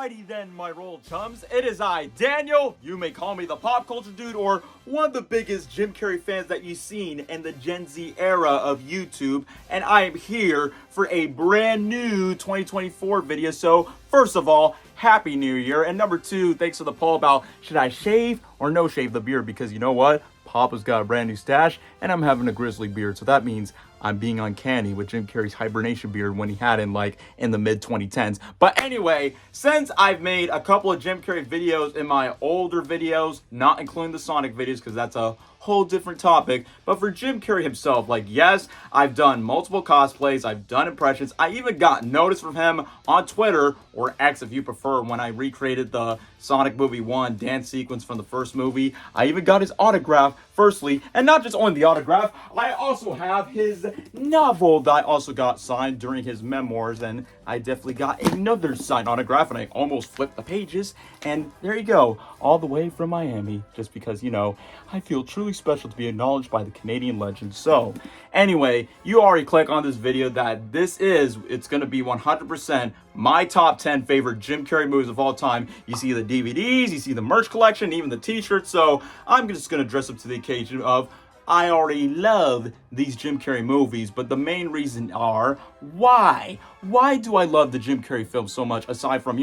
Alrighty then, my royal chums. It is I, Daniel. You may call me the pop culture dude or one of the biggest Jim Carrey fans that you've seen in the Gen Z era of YouTube. And I am here for a brand new 2024 video. So, first of all, Happy New Year. And number two, thanks for the poll about should I shave or no shave the beard? Because you know what? Papa's got a brand new stash and I'm having a grizzly beard. So that means I'm being uncanny with Jim Carrey's hibernation beard when he had in the mid 2010s. But anyway, since I've made a couple of Jim Carrey videos in my older videos, not including the Sonic videos because that's a whole different topic, but for Jim Carrey himself, yes, I've done multiple cosplays, I've done impressions, I even got notice from him on Twitter, or X if you prefer, when I recreated the Sonic Movie 1 dance sequence from the first movie. I even got his autograph, firstly, and not just only the autograph, I also have his novel that I also got signed during his memoirs, and I definitely got another signed autograph, and I almost flipped the pages, and there you go, all the way from Miami, just because, I feel truly special to be acknowledged by the Canadian legend. So, anyway, you already click on this video that it's going to be 100% my top 10 favorite Jim Carrey movies of all time. You see the DVDs, you see the merch collection, even the t-shirts, so I'm just going to dress up to the occasion of I already love these Jim Carrey movies, but the main reason are why? Why do I love the Jim Carrey films so much aside from,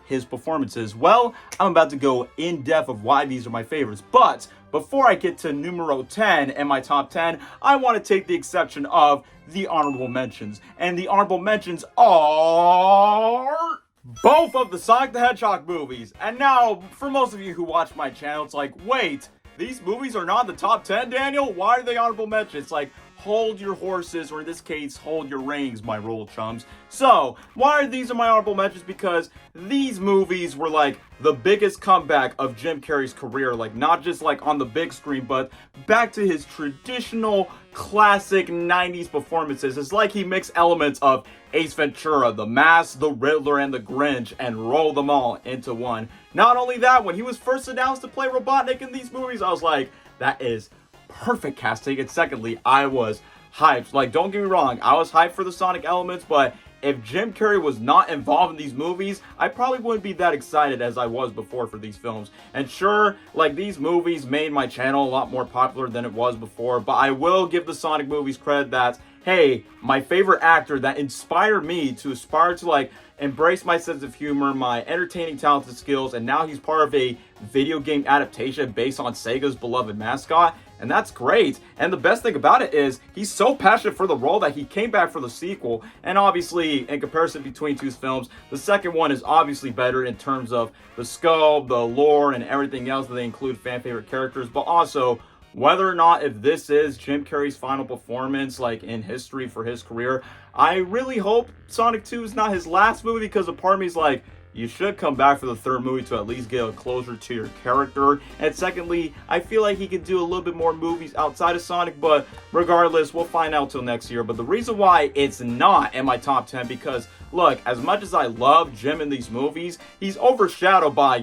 his performances? Well, I'm about to go in depth of why these are my favorites, but before I get to numero 10 and my top 10, I want to take the exception of the honorable mentions. And the honorable mentions are both of the Sonic the Hedgehog movies. And now, for most of you who watch my channel, it's like, wait, these movies are not in the top 10, Daniel? Why are they honorable mentions? Hold your horses, or in this case, hold your reins, my royal chums. So, why are these my honorable mentions? Because these movies were the biggest comeback of Jim Carrey's career. Not just on the big screen, but back to his traditional classic 90s performances. It's like he mixed elements of Ace Ventura, The Mask, The Riddler, and The Grinch and rolled them all into one. Not only that, when he was first announced to play Robotnik in these movies, I was like, that is perfect casting. And secondly, I was hyped. Don't get me wrong, I was hyped for the Sonic elements, but if Jim Carrey was not involved in these movies, I probably wouldn't be that excited as I was before for these films. And sure, these movies made my channel a lot more popular than it was before, but I will give the Sonic movies credit that, hey, my favorite actor that inspired me to aspire to embrace my sense of humor, my entertaining talented skills, and now he's part of a video game adaptation based on Sega's beloved mascot. And that's great. And the best thing about it is he's so passionate for the role that he came back for the sequel. And obviously, in comparison between two films, the second one is obviously better in terms of the scope, the lore, and everything else that they include fan favorite characters. But also, whether or not if this is Jim Carrey's final performance in history for his career, I really hope Sonic 2 is not his last movie, because a part of me is you should come back for the third movie to at least get a closure to your character. And secondly, I feel like he could do a little bit more movies outside of Sonic, but regardless, we'll find out till next year. But the reason why it's not in my top 10, because look, as much as I love Jim in these movies, he's overshadowed by,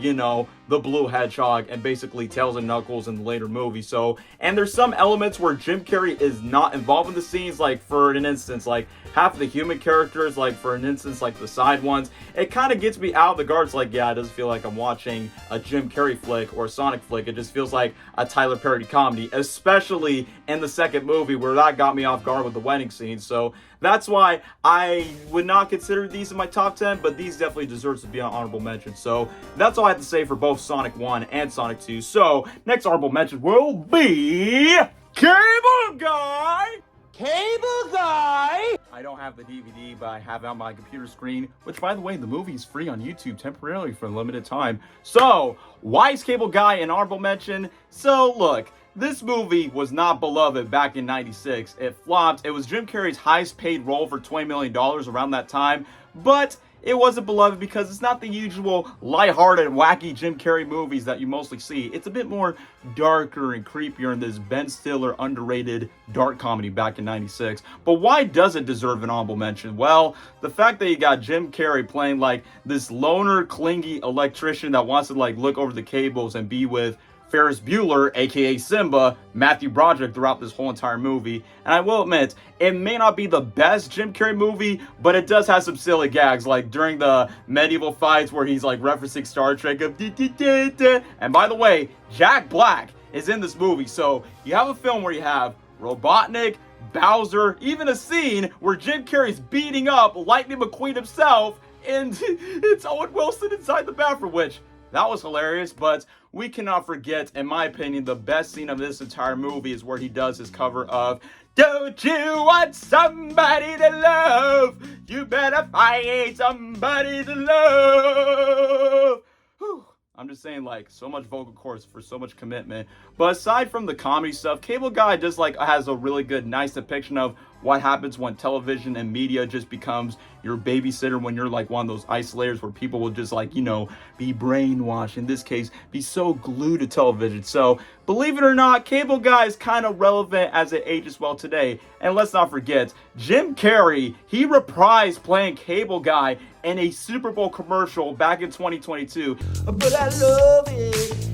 the Blue Hedgehog and basically Tails and Knuckles in the later movies. So, and there's some elements where Jim Carrey is not involved in the scenes, for an instance, half of the human characters, for an instance, the side ones. It kind of gets me out of the guards, yeah, it doesn't feel like I'm watching a Jim Carrey flick or a Sonic flick. It just feels like a Tyler Perry comedy, especially in the second movie where that got me off guard with the wedding scene. So that's why I would not consider these in my top 10, but these definitely deserves to be on honorable mention. So that's all I have to say for both Sonic 1 and Sonic 2. So next honorable mention will be Cable Guy. Cable Guy! I don't have the DVD, but I have it on my computer screen, which, by the way, the movie is free on YouTube temporarily for a limited time. So, why is Cable Guy an honorable mention? So, look, this movie was not beloved back in '96. It flopped. It was Jim Carrey's highest paid role for $20 million around that time, but it wasn't beloved because it's not the usual lighthearted, wacky Jim Carrey movies that you mostly see. It's a bit more darker and creepier in this Ben Stiller underrated dark comedy back in '96. But why does it deserve an honorable mention? Well, the fact that you got Jim Carrey playing this loner, clingy electrician that wants to look over the cables and be with Ferris Bueller, aka Simba, Matthew Broderick throughout this whole entire movie. And I will admit, it may not be the best Jim Carrey movie, but it does have some silly gags, like during the medieval fights where he's like referencing Star Trek of and by the way, Jack Black is in this movie. So you have a film where you have Robotnik, Bowser, even a scene where Jim Carrey's beating up Lightning McQueen himself, and it's Owen Wilson inside the bathroom, which that was hilarious. But we cannot forget, in my opinion, the best scene of this entire movie is where he does his cover of "Don't You Want Somebody to Love? You better find somebody to love." Whew. I'm just saying, like, so much vocal cords for so much commitment. But aside from the comedy stuff, Cable Guy just like has a really good, nice depiction of what happens when television and media just becomes your babysitter, when you're like one of those isolators where people will just like, you know, be brainwashed, in this case, be so glued to television. So believe it or not, Cable Guy is kind of relevant as it ages well today. And let's not forget, Jim Carrey, he reprised playing Cable Guy in a Super Bowl commercial back in 2022. But I love it.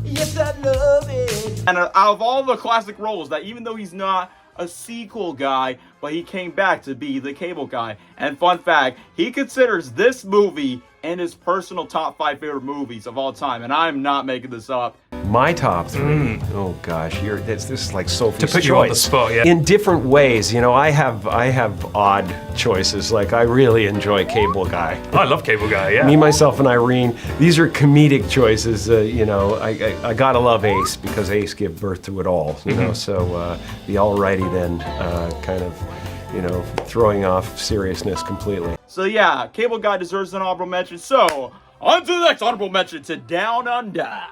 Yes, I love it. And out of all the classic roles, that even though he's not a sequel guy, but he came back to be the Cable Guy. And fun fact, he considers this movie in his personal top 5 favorite movies of all time, and I'm not making this up. My top 3. Oh gosh, this is like Sophie's to put choice. You on the spot, yeah. In different ways, you know, I have odd choices. Like I really enjoy Cable Guy. I love Cable Guy, yeah. Me, myself, and Irene. These are comedic choices. You know, I gotta love Ace because Ace gave birth to it all. You know, so the alrighty then kind of, you know, throwing off seriousness completely. So yeah, Cable Guy deserves an honorable mention. So on to the next honorable mention, to Down Under.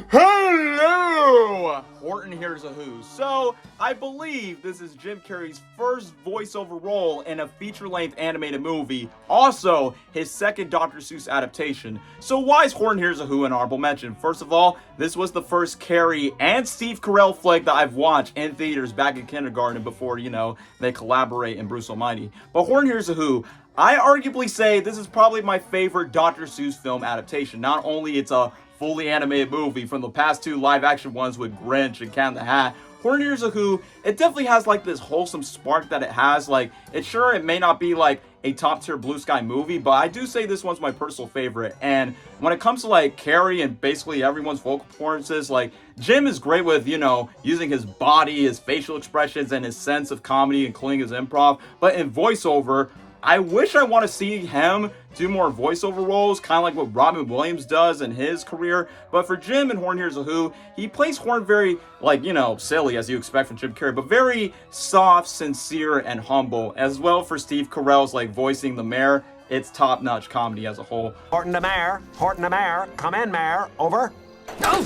Hello! Horton Hears a Who. So, I believe this is Jim Carrey's first voiceover role in a feature-length animated movie. Also, his second Dr. Seuss adaptation. So why is Horton Hears a Who an honorable mention? First of all, this was the first Carrey and Steve Carell flick that I've watched in theaters back in kindergarten before, you know, they collaborate in Bruce Almighty. But Horton Hears a Who, I arguably say this is probably my favorite Dr. Seuss film adaptation. Not only it's a fully animated movie from the past 2 live-action ones with Grinch and Cat in the Hat, Horton Hears a Who, it definitely has like this wholesome spark that it has. Like, it may not be like a top-tier Blue Sky movie, but I do say this one's my personal favorite. And when it comes to like Carrey and basically everyone's vocal performances, like Jim is great with, you know, using his body, his facial expressions, and his sense of comedy, including his improv. But in voiceover, I wish I want to see him do more voiceover roles, kind of like what Robin Williams does in his career. But for Jim and Horton Hears a Who, he plays Horn very, like, you know, silly as you expect from Jim Carrey, but very soft, sincere, and humble. As well for Steve Carell's, like, voicing the mayor, it's top-notch comedy as a whole. Horton the mayor, come in, mayor, over. Oh!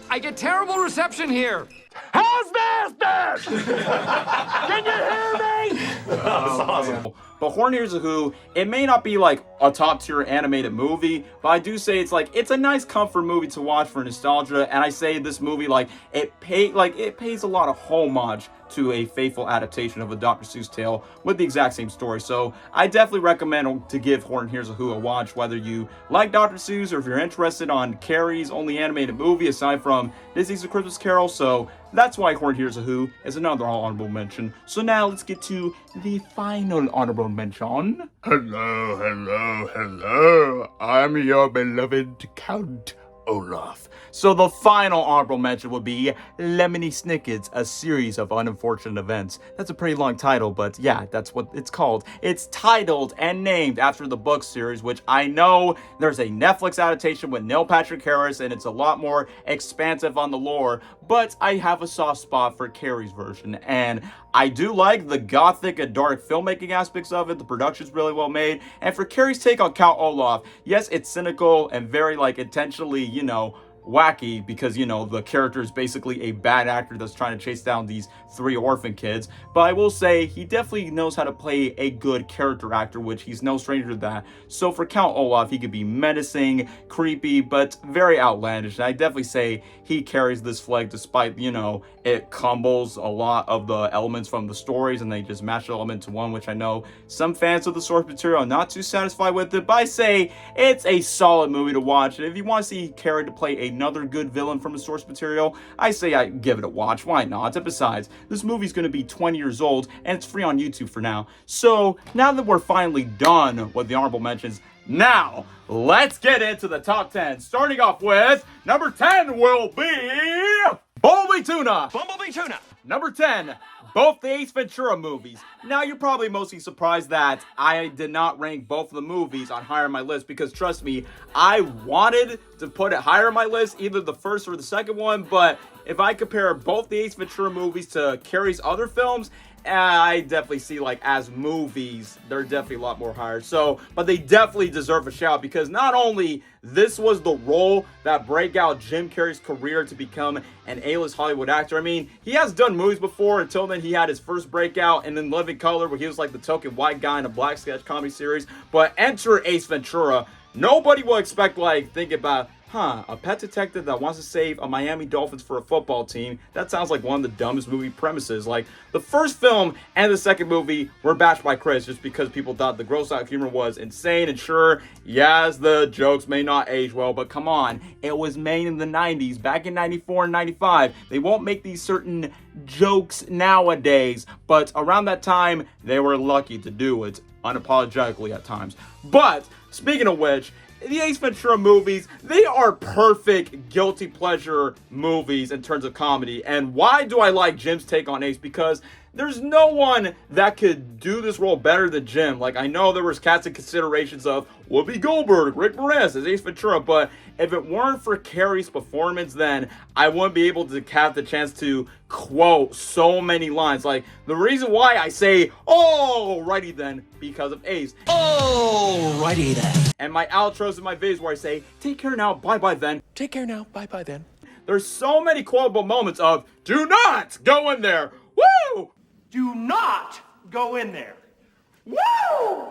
I get terrible reception here. Housemasters! Can you hear me? That's awesome. But Horton Hears a Who, it may not be like a top-tier animated movie, but I do say it's a nice comfort movie to watch for nostalgia. And I say this movie, like, it pays a lot of homage to a faithful adaptation of a Dr. Seuss tale with the exact same story. So I definitely recommend to give Horton Hears a Who a watch, whether you like Dr. Seuss or if you're interested on Carrey's only animated movie aside from Disney's A Christmas Carol. So that's why Horton Hears a Who is another honorable mention. So now let's get to the final honorable mention. Hello, hello, hello. I'm your beloved Count Olaf. So the final honorable mention would be Lemony Snicket's A Series of Unfortunate Events. That's a pretty long title, but yeah, that's what it's called. It's titled and named after the book series, which I know there's a Netflix adaptation with Neil Patrick Harris, and it's a lot more expansive on the lore, but I have a soft spot for Carrey's version, and I do like the gothic and dark filmmaking aspects of it. The production's really well made, and for Carrey's take on Count Olaf, yes, it's cynical and very, like, intentionally, you know, wacky because, you know, the character is basically a bad actor that's trying to chase down these 3 orphan kids. But I will say he definitely knows how to play a good character actor, which he's no stranger to that. So for Count Olaf, he could be menacing, creepy, but very outlandish. And I definitely say he carries this flag despite, you know, it cumbles a lot of the elements from the stories and they just mash it all into one, which I know some fans of the source material are not too satisfied with it. But I say it's a solid movie to watch. And if you want to see Carrey to play a another good villain from the source material, I say I give it a watch. Why not? And besides, this movie's going to be 20 years old, and it's free on YouTube for now. So, now that we're finally done with the honorable mentions, now, let's get into the top 10. Starting off with, number 10 will be Bumblebee Tuna. Bumblebee Tuna. Number 10, both the Ace Ventura movies. Now, you're probably mostly surprised that I did not rank both of the movies on higher on my list because, trust me, I wanted to put it higher on my list, either the first or the second one, but if I compare both the Ace Ventura movies to Carrey's other films, I definitely see, like, as movies, they're definitely a lot more higher. So, but they definitely deserve a shout because not only this was the role that break out Jim Carrey's career to become an A-list Hollywood actor. I mean, he has done movies before. Until then, he had his first breakout in Living Color, where he was like the token white guy in a black sketch comedy series. But enter Ace Ventura. Nobody will expect, like, think about, a pet detective that wants to save a Miami Dolphins for a football team. That sounds like one of the dumbest movie premises. Like, the first film and the second movie were bashed by critics just because people thought the gross out humor was insane. And sure, yes, the jokes may not age well, but come on. It was made in the 90s, back in 94 and 95. They won't make these certain jokes nowadays, but around that time, they were lucky to do it unapologetically at times. But, speaking of which, the Ace Ventura movies, they are perfect guilty pleasure movies in terms of comedy. And why do I like Jim's take on Ace? Because there's no one that could do this role better than Jim. Like, I know there was casting considerations of Whoopi Goldberg, Rick Moranis as Ace Ventura, but if it weren't for Carrey's performance, then I wouldn't be able to have the chance to quote so many lines. Like, the reason why I say, alrighty then, because of Ace. Alrighty then. And my outros in my videos where I say, take care now, bye-bye then. Take care now. Bye-bye then. There's so many quotable moments of, do not go in there. Woo! Do not go in there. Woo!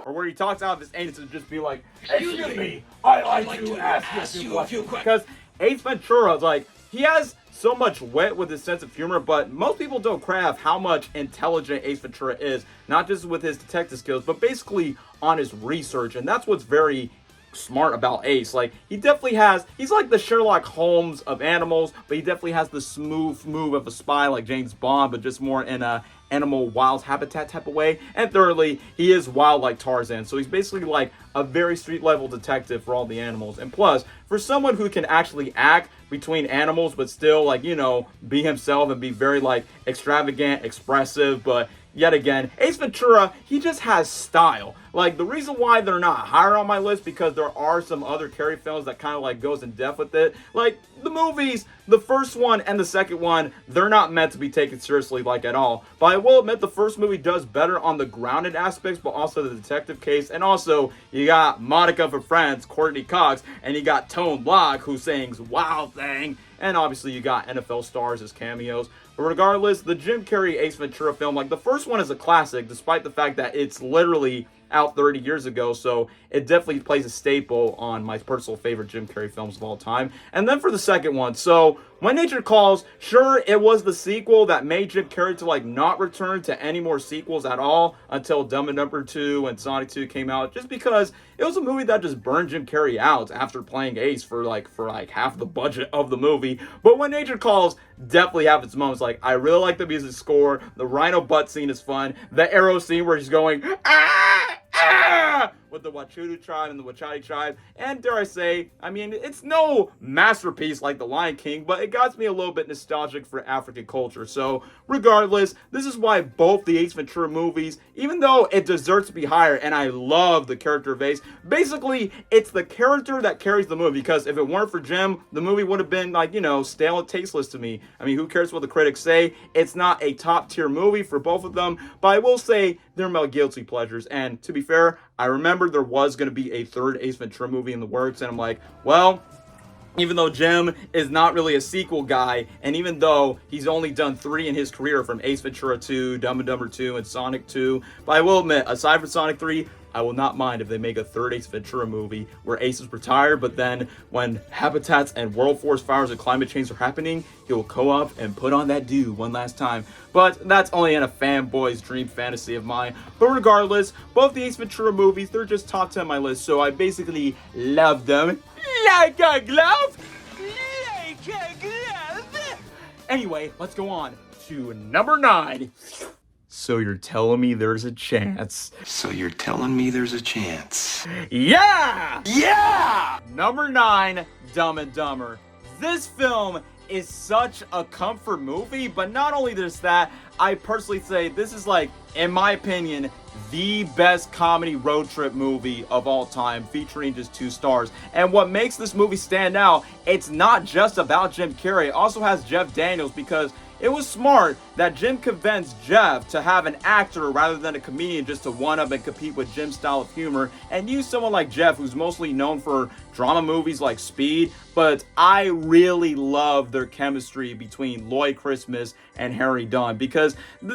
Or where he talks out of his anus and just be like, excuse me, I'd like to ask you a few questions. Because Ace Ventura, like, he has so much wit with his sense of humor, but most people don't craft how much intelligent Ace Ventura is, not just with his detective skills, but basically on his research. And that's what's very smart about Ace. Like, he definitely has, he's like the Sherlock Holmes of animals, but he definitely has the smooth move of a spy like James Bond, but just more in a animal wild habitat type of way. And thirdly, he is wild like Tarzan, so he's basically like a very street level detective for all the animals. And plus, for someone who can actually act between animals but still, like, you know, be himself and be very like extravagant, expressive, but yet again, Ace Ventura, he just has style. Like, the reason why they're not higher on my list, because there are some other Carrey films that kind of like goes in depth with it. Like, the movies, the first one and the second one, they're not meant to be taken seriously like at all. But I will admit the first movie does better on the grounded aspects, but also the detective case. And also, you got Monica from Friends, Courtney Cox, and you got Tone Loc, who sings Wild Thing. And obviously, you got NFL stars as cameos. But regardless, the Jim Carrey Ace Ventura film, like, the first one is a classic, despite the fact that it's literally out 30 years ago, so it definitely plays a staple on my personal favorite Jim Carrey films of all time. And then for the second one, so When Nature Calls, sure, it was the sequel that made Jim Carrey to like not return to any more sequels at all until Dumb and Dumber 2 and Sonic 2 came out, just because it was a movie that just burned Jim Carrey out after playing Ace for like half the budget of the movie. But When Nature Calls definitely have its moments. Like, I really like the music score, the rhino butt scene is fun, the arrow scene where he's going with the Wachudu tribe and the Wachati tribe, and dare I say, I mean, it's no masterpiece like The Lion King, but it got me a little bit nostalgic for African culture. So regardless, this is why both the Ace Ventura movies, even though it deserves to be higher, and I love the character of Ace, basically it's the character that carries the movie, because if it weren't for Jim, the movie would have been like, you know, stale and tasteless to me. I mean, who cares what the critics say? It's not a top tier movie for both of them, but I will say they're my guilty pleasures. And to be fair, I remember there was going to be a third Ace Ventura movie in the works, and I'm like, well, even though Jim is not really a sequel guy, and even though he's only done 3 in his career from Ace Ventura 2, Dumb and Dumber 2, and Sonic 2, but I will admit, aside from Sonic 3, I will not mind if they make a third Ace Ventura movie where Ace is retired, but then when habitats and world forest fires and climate change are happening, he will go up and put on that do one last time. But that's only in a fanboy's dream fantasy of mine. But regardless, both the Ace Ventura movies, they're just top 10 on my list, so I basically love them like a glove. Anyway, let's go on to number 9. So you're telling me there's a chance? So you're telling me there's a chance? Yeah! Yeah! Number 9, Dumb and Dumber. This film is such a comfort movie, but not only there's that, I personally say this is like, in my opinion, the best comedy road trip movie of all time, featuring just 2 stars. And what makes this movie stand out, it's not just about Jim Carrey, it also has Jeff Daniels, because it was smart that Jim convinced Jeff to have an actor rather than a comedian just to one-up and compete with Jim's style of humor, and use someone like Jeff, who's mostly known for drama movies like Speed. But I really love their chemistry between Lloyd Christmas and Harry Dunn, because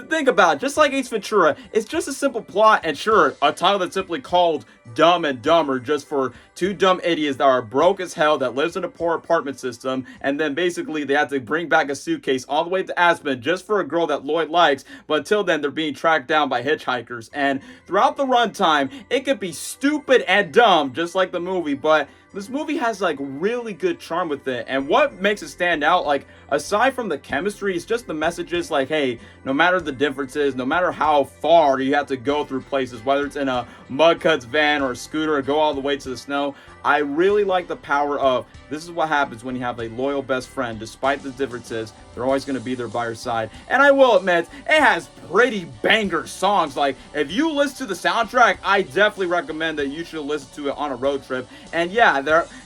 think about it, just like Ace Ventura, it's just a simple plot, and sure, a title that's simply called Dumb and Dumber, just for 2 dumb idiots that are broke as hell, that lives in a poor apartment system, and then basically they have to bring back a suitcase all the way to Aspen just for a girl that Lloyd likes, but until then they're being tracked down by hitchhikers. And throughout the runtime, it could be stupid and dumb just like the movie, but this movie has like really good charm with it. And what makes it stand out, like aside from the chemistry, it's just the messages like, hey, no matter the differences, no matter how far you have to go through places, whether it's in a Mudcuts van or a scooter or go all the way to the snow, I really like the power of, this is what happens when you have a loyal best friend. Despite the differences, they're always going to be there by your side. And I will admit, it has pretty banger songs. Like, if you listen to the soundtrack, I definitely recommend that you should listen to it on a road trip. And yeah,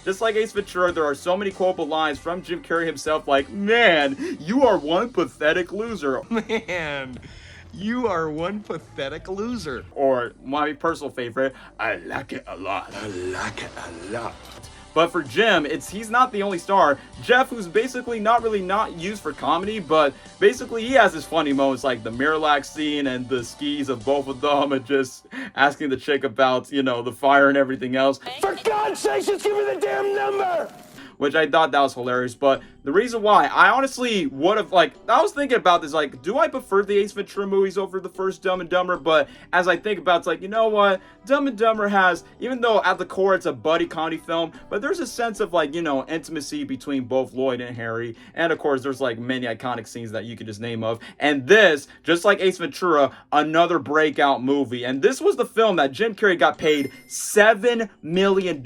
just like Ace Ventura, there are so many quotable lines from Jim Carrey himself, like, man, you are one pathetic loser. Man, you are one pathetic loser. Or my personal favorite, I like it a lot. I like it a lot. But for Jim, he's not the only star. Jeff, who's basically not used for comedy, but basically he has his funny moments, like the Miralax scene and the skis of both of them, and just asking the chick about, the fire and everything else. For God's sake, just give me the damn number! Which I thought that was hilarious. But the reason why, I honestly would have, I was thinking about this, do I prefer the Ace Ventura movies over the first Dumb and Dumber? But as I think about it, it's like, you know what? Dumb and Dumber has, even though at the core it's a buddy comedy film, but there's a sense of, intimacy between both Lloyd and Harry. And of course, there's, many iconic scenes that you could just name of. And this, just like Ace Ventura, another breakout movie. And this was the film that Jim Carrey got paid $7 million.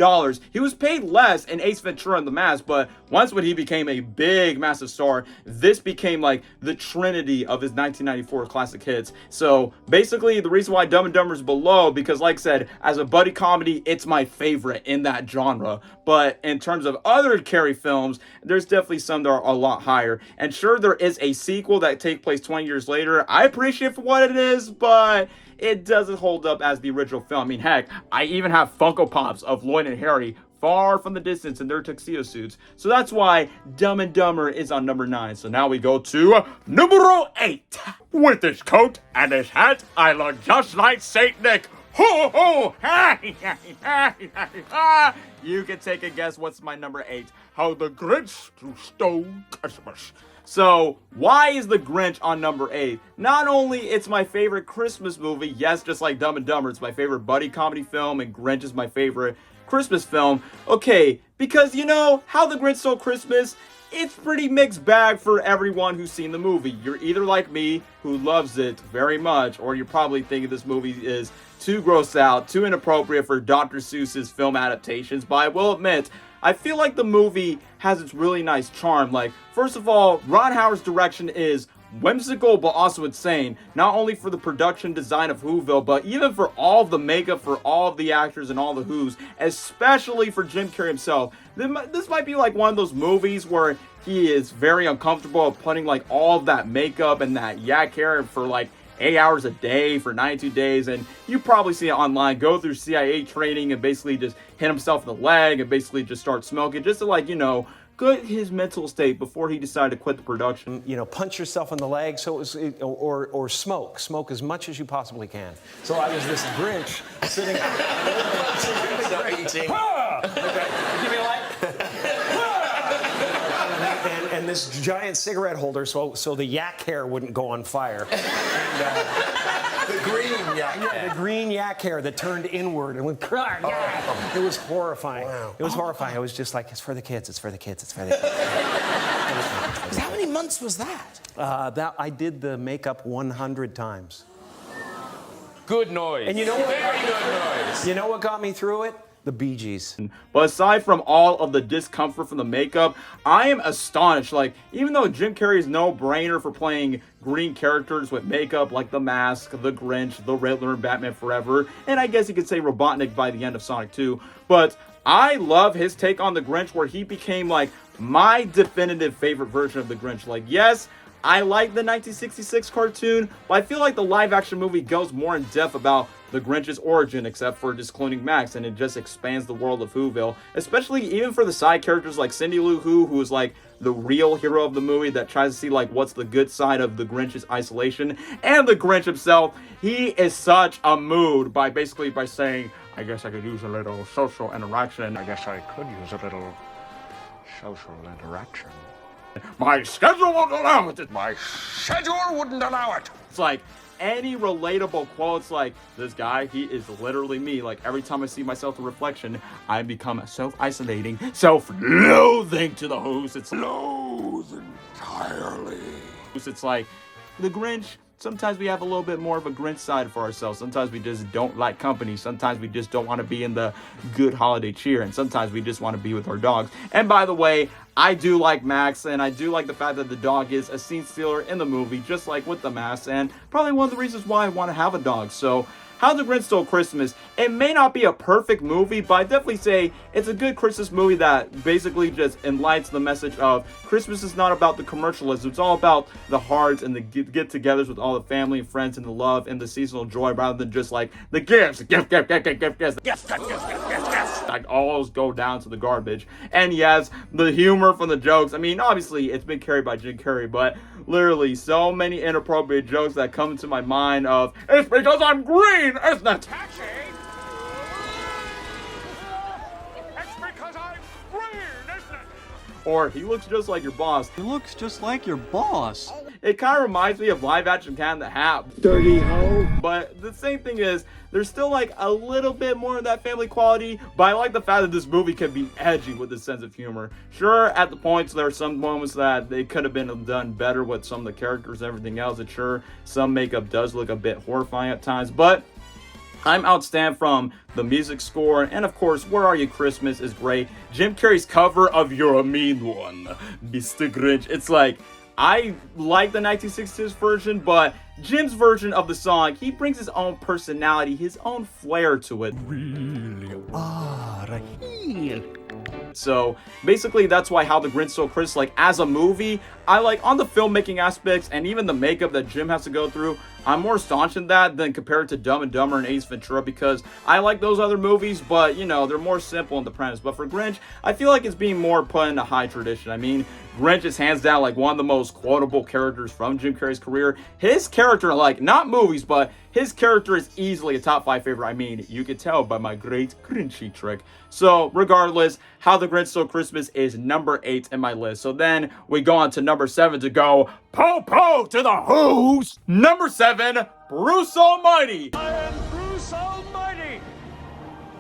He was paid less in Ace Ventura and the Mask, but once when he became a big, massive star, this became the trinity of his 1994 classic hits. So basically, the reason why Dumb and Dumber is below, because like I said, as a buddy comedy, it's my favorite in that genre. But in terms of other Carrey films, there's definitely some that are a lot higher. And sure, there is a sequel that takes place 20 years later. I appreciate it for what it is, but it doesn't hold up as the original film. I mean, heck, I even have Funko Pops of Lloyd and Harry far from the distance in their tuxedo suits. So that's why Dumb and Dumber is on number 9. So now we go to numero 8. With this coat and this hat, I look just like Saint Nick. Ho ho! You can take a guess what's my number 8. How the Grinch stole Christmas. So, why is The Grinch on number 8? Not only it's my favorite Christmas movie, yes, just like Dumb and Dumber, it's my favorite buddy comedy film, and Grinch is my favorite Christmas film. Okay, because How the Grinch Stole Christmas, it's pretty mixed bag for everyone who's seen the movie. You're either like me, who loves it very much, or you're probably thinking this movie is too gross out, too inappropriate for Dr. Seuss's film adaptations. But I will admit, I feel like the movie has its really nice charm. First of all, Ron Howard's direction is whimsical but also insane, not only for the production design of Whoville, but even for all of the makeup for all of the actors and all the Whos, especially for Jim Carrey himself. This might be one of those movies where he is very uncomfortable putting all of that makeup and that yak hair for 8 hours a day for 92 days, and you probably see it online, go through CIA training and basically just hit himself in the leg and basically just start smoking just to good his mental state before he decided to quit the production. Punch yourself in the leg, so or smoke as much as you possibly can. So I was this Grinch sitting. Give me a light. and this giant cigarette holder so the yak hair wouldn't go on fire. The green yak. Yeah, the green yak hair that turned inward and went. It was horrifying. Wow. It was horrifying. I was just like, it's for the kids. It's for the kids. It's for the kids. How many months was that? I did the makeup 100 times. Good noise. And you know what? Very good noise. You know what got me through it? The Bee Gees. But aside from all of the discomfort from the makeup, I am astonished. Like, even though Jim Carrey is no brainer for playing green characters with makeup like The Mask, The Grinch, The Riddler, and Batman Forever, and I guess you could say Robotnik by the end of Sonic 2, but I love his take on The Grinch where he became like my definitive favorite version of The Grinch. Like, yes, I like the 1966 cartoon, but I feel like the live action movie goes more in depth about the Grinch's origin, except for just cloning Max, and it just expands the world of Whoville, especially even for the side characters like Cindy Lou Who is like the real hero of the movie that tries to see like what's the good side of the Grinch's isolation, and the Grinch himself. He is such a mood by saying, I guess I could use a little social interaction. I guess I could use a little social interaction. My schedule won't allow it. My schedule wouldn't allow it. It's like any relatable quotes like, this guy, he is literally me. Like, every time I see myself in reflection, I become self-isolating, self-loathing to the host. It's Loathe entirely. It's like, the Grinch, sometimes we have a little bit more of a Grinch side for ourselves. Sometimes we just don't like company. Sometimes we just don't want to be in the good holiday cheer. And sometimes we just want to be with our dogs. And by the way, I do like Max, and I do like the fact that the dog is a scene stealer in the movie, just like with the Mask, and probably one of the reasons why I want to have a dog. So, How the Grinch Stole Christmas, it may not be a perfect movie, but I definitely say it's a good Christmas movie that basically just enlightens the message of Christmas is not about the commercialism. It's all about the hearts and the get-togethers with all the family and friends and the love and the seasonal joy, rather than just like the gifts, gifts. Like, all those go down to the garbage. And yes, the humor from the jokes. I mean, obviously, it's been carried by Jim Carrey, but literally so many inappropriate jokes that come to my mind of, it's because I'm green, isn't it? Taxi! It's because I'm green, isn't it? Or, he looks just like your boss. He looks just like your boss. It kind of reminds me of live action Cat in the Hat. Dirty hoe. But the same thing is, there's still like a little bit more of that family quality, but I like the fact that this movie can be edgy with a sense of humor. Sure, at the points there are some moments that they could have been done better with some of the characters and everything else, and sure, some makeup does look a bit horrifying at times, but I'm outstanding from the music score, and of course, Where Are You Christmas is great. Jim Carrey's cover of You're a Mean One, Mr. Grinch, it's like, I like the 1960s version, but Jim's version of the song, he brings his own personality, his own flair to it. So basically, that's why How the Grinch Stole Christmas, like as a movie, I like on the filmmaking aspects and even the makeup that Jim has to go through, I'm more staunch in that than compared to Dumb and Dumber and Ace Ventura, because I like those other movies, but you know, they're more simple in the premise. But for Grinch, I feel like it's being more put in a high tradition. I mean, Grinch is hands down like one of the most quotable characters from Jim Carrey's career. His character, like not movies, but his character is easily a top 5 favorite. I mean, you could tell by my great Grinchy trick. So regardless, How the Grinch Stole Christmas is number 8 in my list. So then we go on to number 7 to go po to the Who's. Number 7, Bruce Almighty. I am Bruce Almighty.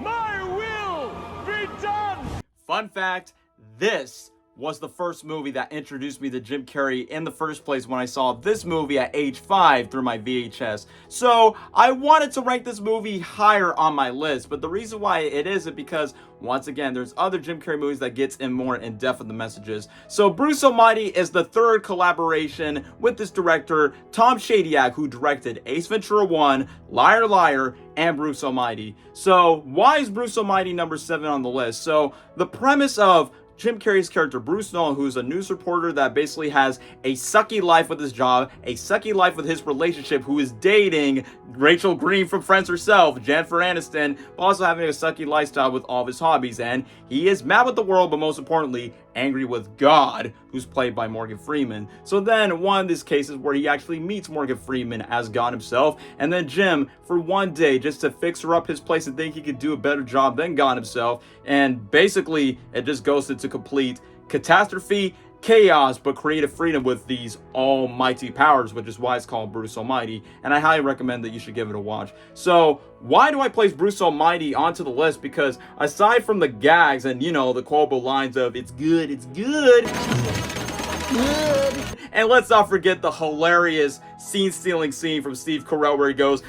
My will be done. Fun fact, this was the first movie that introduced me to Jim Carrey in the first place when I saw this movie at age 5 through my VHS. So I wanted to rank this movie higher on my list, but the reason why it isn't because, once again, there's other Jim Carrey movies that gets in more in depth with the messages. So Bruce Almighty is the third collaboration with this director, Tom Shadyac, who directed Ace Ventura 1, Liar Liar, and Bruce Almighty. So why is Bruce Almighty number 7 on the list? So the premise of Jim Carrey's character, Bruce Nolan, who's a news reporter that basically has a sucky life with his job, a sucky life with his relationship, who is dating Rachel Green from Friends herself, Jennifer Aniston, but also having a sucky lifestyle with all of his hobbies. And he is mad with the world, but most importantly, angry with God, who's played by Morgan Freeman. So then one of these cases where he actually meets Morgan Freeman as God himself, and then Jim, for one day, just to fix her up his place and think he could do a better job than God himself, and basically it just goes into complete catastrophe, chaos but creative freedom with these almighty powers, which is why it's called Bruce Almighty, and I highly recommend that you should give it a watch. So why do I place Bruce Almighty onto the list? Because aside from the gags and, you know, the quotable lines of it's good, and let's not forget the hilarious scene-stealing scene from Steve Carell where he goes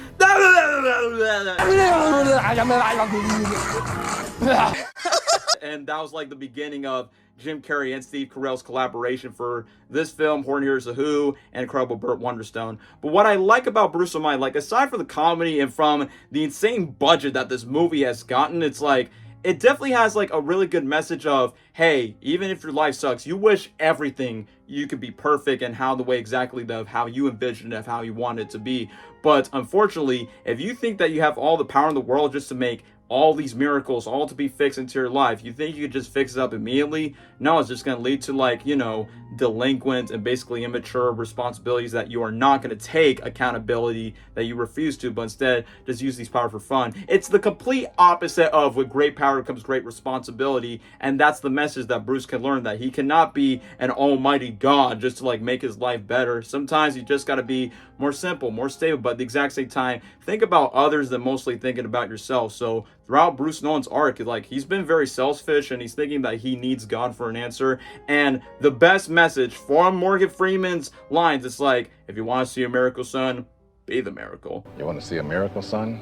and that was like the beginning of Jim Carrey and Steve Carell's collaboration for this film, Horn Hears the Who, and Incredible Burt Wonderstone. But what I like about Bruce Almighty, like aside from the comedy and from the insane budget that this movie has gotten, it's like, it definitely has like a really good message of, hey, even if your life sucks, you wish everything you could be perfect and how the way exactly of how you envisioned it, of how you want it to be. But unfortunately, if you think that you have all the power in the world just to make all these miracles, all to be fixed into your life, you think you could just fix it up immediately? No, it's just going to lead to, like, you know, delinquent and basically immature responsibilities that you are not going to take accountability, that you refuse to, but instead just use these power for fun. It's the complete opposite of with great power comes great responsibility, and that's the message that Bruce can learn, that he cannot be an almighty god just to like make his life better. Sometimes you just got to be more simple, more stable, but at the exact same time, think about others than mostly thinking about yourself. So throughout Bruce Nolan's arc, like, he's been very selfish and he's thinking that he needs God for an answer. And the best message from Morgan Freeman's lines, it's like, if you want to see a miracle, son, be the miracle. You want to see a miracle, son?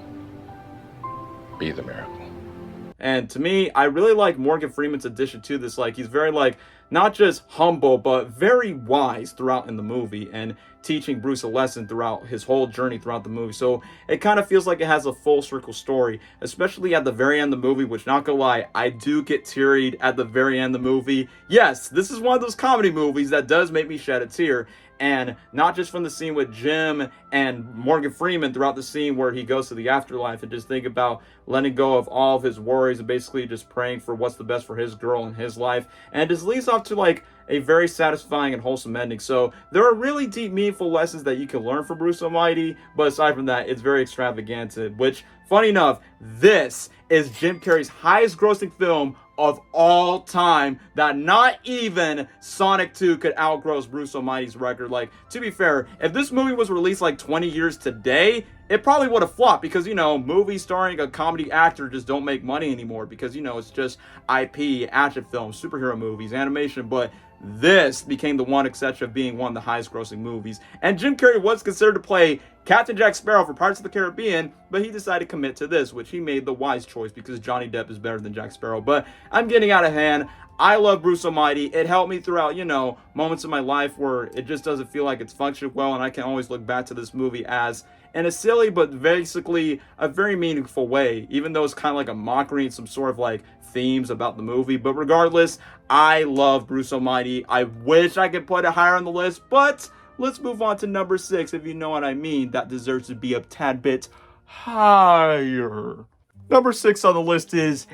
Be the miracle. And to me, I really like Morgan Freeman's addition to this. Like, he's very, like, not just humble, but very wise throughout in the movie, and teaching Bruce a lesson throughout his whole journey throughout the movie. So it kind of feels like it has a full circle story, especially at the very end of the movie, which, not gonna lie, I do get teary at the very end of the movie. Yes, this is one of those comedy movies that does make me shed a tear. And not just from the scene with Jim and Morgan Freeman throughout the scene where he goes to the afterlife, and just think about letting go of all of his worries and basically just praying for what's the best for his girl and his life. And it just leads off to like a very satisfying and wholesome ending. So there are really deep, meaningful lessons that you can learn from Bruce Almighty. But aside from that, it's very extravagant, which, funny enough, this is Jim Carrey's highest grossing film of all time, that not even Sonic 2 could outgross Bruce Almighty's record. Like, to be fair, if this movie was released like 20 years today, it probably would have flopped, because, you know, movies starring a comedy actor just don't make money anymore, because, you know, it's just IP, action films, superhero movies, animation. But this became the one exception of being one of the highest grossing movies. And Jim Carrey was considered to play Captain Jack Sparrow for Pirates of the Caribbean, but he decided to commit to this, which he made the wise choice, because Johnny Depp is better than Jack Sparrow. But I'm getting out of hand. I love Bruce Almighty. It helped me throughout, you know, moments in my life where it just doesn't feel like it's functioning well, and I can always look back to this movie as in a silly but basically a very meaningful way, even though it's kind of like a mockery and some sort of like themes about the movie. But regardless, I love Bruce Almighty. I wish I could put it higher on the list, but let's move on to number 6, if you know what I mean. That deserves to be a tad bit higher. Number 6 on the list is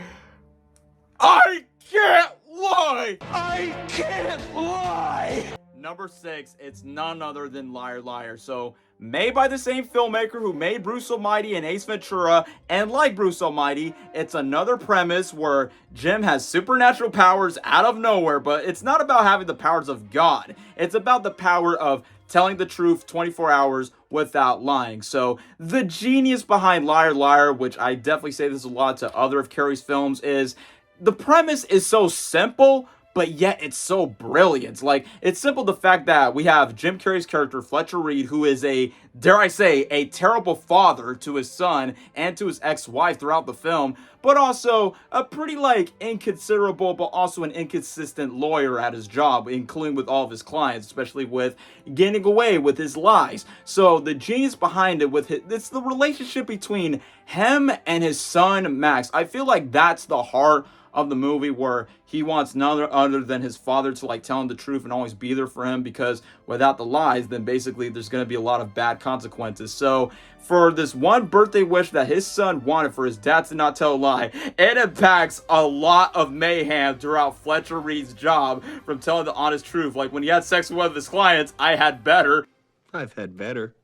I Can't Lie! I Can't Lie! Number 6, it's none other than Liar Liar. So, made by the same filmmaker who made Bruce Almighty and Ace Ventura, and like Bruce Almighty, it's another premise where Jim has supernatural powers out of nowhere, but it's not about having the powers of God. It's about the power of telling the truth 24 hours without lying. So the genius behind Liar Liar, which I definitely say this a lot to other of Carrey's films, is the premise is so simple, but yet it's so brilliant. Like, it's simple, the fact that we have Jim Carrey's character, Fletcher Reed, who is a, dare I say, a terrible father to his son and to his ex-wife throughout the film, but also a pretty, like, inconsiderable, but also an inconsistent lawyer at his job, including with all of his clients, especially with getting away with his lies. So the genius behind it it's the relationship between him and his son, Max. I feel like that's the heart of the movie, where he wants none other than his father to like tell him the truth and always be there for him, because without the lies, then basically there's going to be a lot of bad consequences. So for this one birthday wish that his son wanted for his dad to not tell a lie, it impacts a lot of mayhem throughout Fletcher Reed's job from telling the honest truth. Like, when he had sex with one of his clients, I had better. I've had better.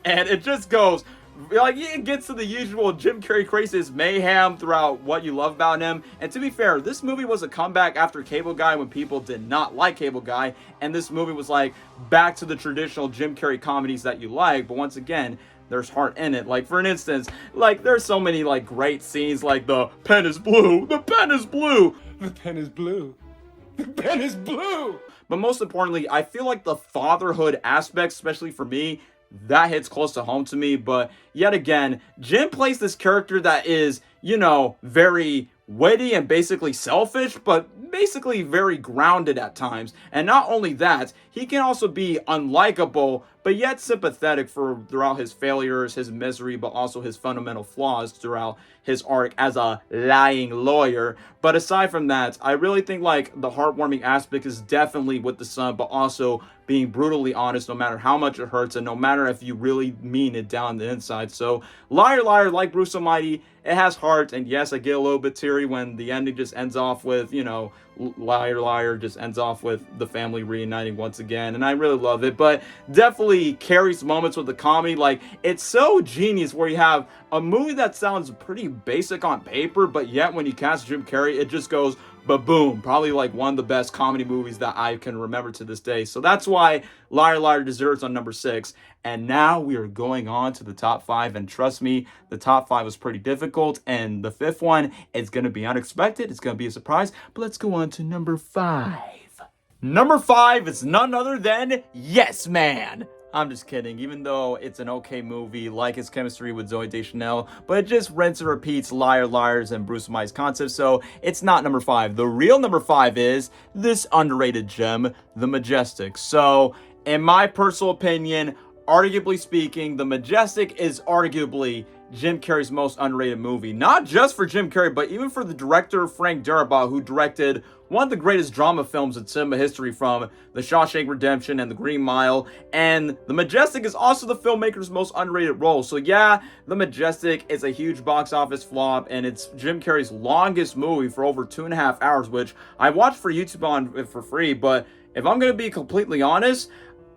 And it just goes like, it gets to the usual Jim Carrey craziness, mayhem throughout what you love about him. And to be fair, this movie was a comeback after Cable Guy when people did not like Cable Guy, and this movie was like back to the traditional Jim Carrey comedies that you like. But once again, there's heart in it. Like, for an instance, like, there's so many like great scenes, like the pen is blue, the pen is blue, The pen is blue. The pen is blue. but most importantly, I feel like the fatherhood aspect, especially for me, that hits close to home to me. But yet again, Jim plays this character that is, you know, very witty and basically selfish, but basically very grounded at times. And not only that, he can also be unlikable, but yet sympathetic throughout his failures, his misery, but also his fundamental flaws throughout his arc as a lying lawyer. But aside from that, I really think like the heartwarming aspect is definitely with the son, but also being brutally honest no matter how much it hurts and no matter if you really mean it down the inside. So Liar Liar, like Bruce Almighty, it has heart, and yes, I get a little bit teary when the ending just ends off with, you know, Liar Liar just ends off with the family reuniting once again, and I really love it. But definitely carries moments with the comedy. Like, it's so genius where you have a movie that sounds pretty basic on paper, but yet when you cast Jim Carrey, it just goes ba-boom. Probably like one of the best comedy movies that I can remember to this day. So that's why Liar Liar deserves on number 6. And now we are going on to the top 5, and trust me, the top 5 was pretty difficult, and the 5th one is going to be unexpected. It's going to be a surprise, but let's go on to number 5. Number 5 is none other than Yes Man. I'm just kidding, even though it's an okay movie, like his chemistry with Zooey Deschanel, but it just rinse and repeats Liar Liars and Bruce Almighty's concepts, so it's not number 5. The real number 5 is this underrated gem, The Majestic. So, in my personal opinion, arguably speaking, The Majestic is arguably Jim Carrey's most underrated movie. Not just for Jim Carrey, but even for the director Frank Darabont, who directed one of the greatest drama films in cinema history, from The Shawshank Redemption and The Green Mile. And The Majestic is also the filmmaker's most underrated role. So yeah, The Majestic is a huge box office flop, and it's Jim Carrey's longest movie for over 2.5 hours, which I watched for YouTube on for free. But if I'm going to be completely honest,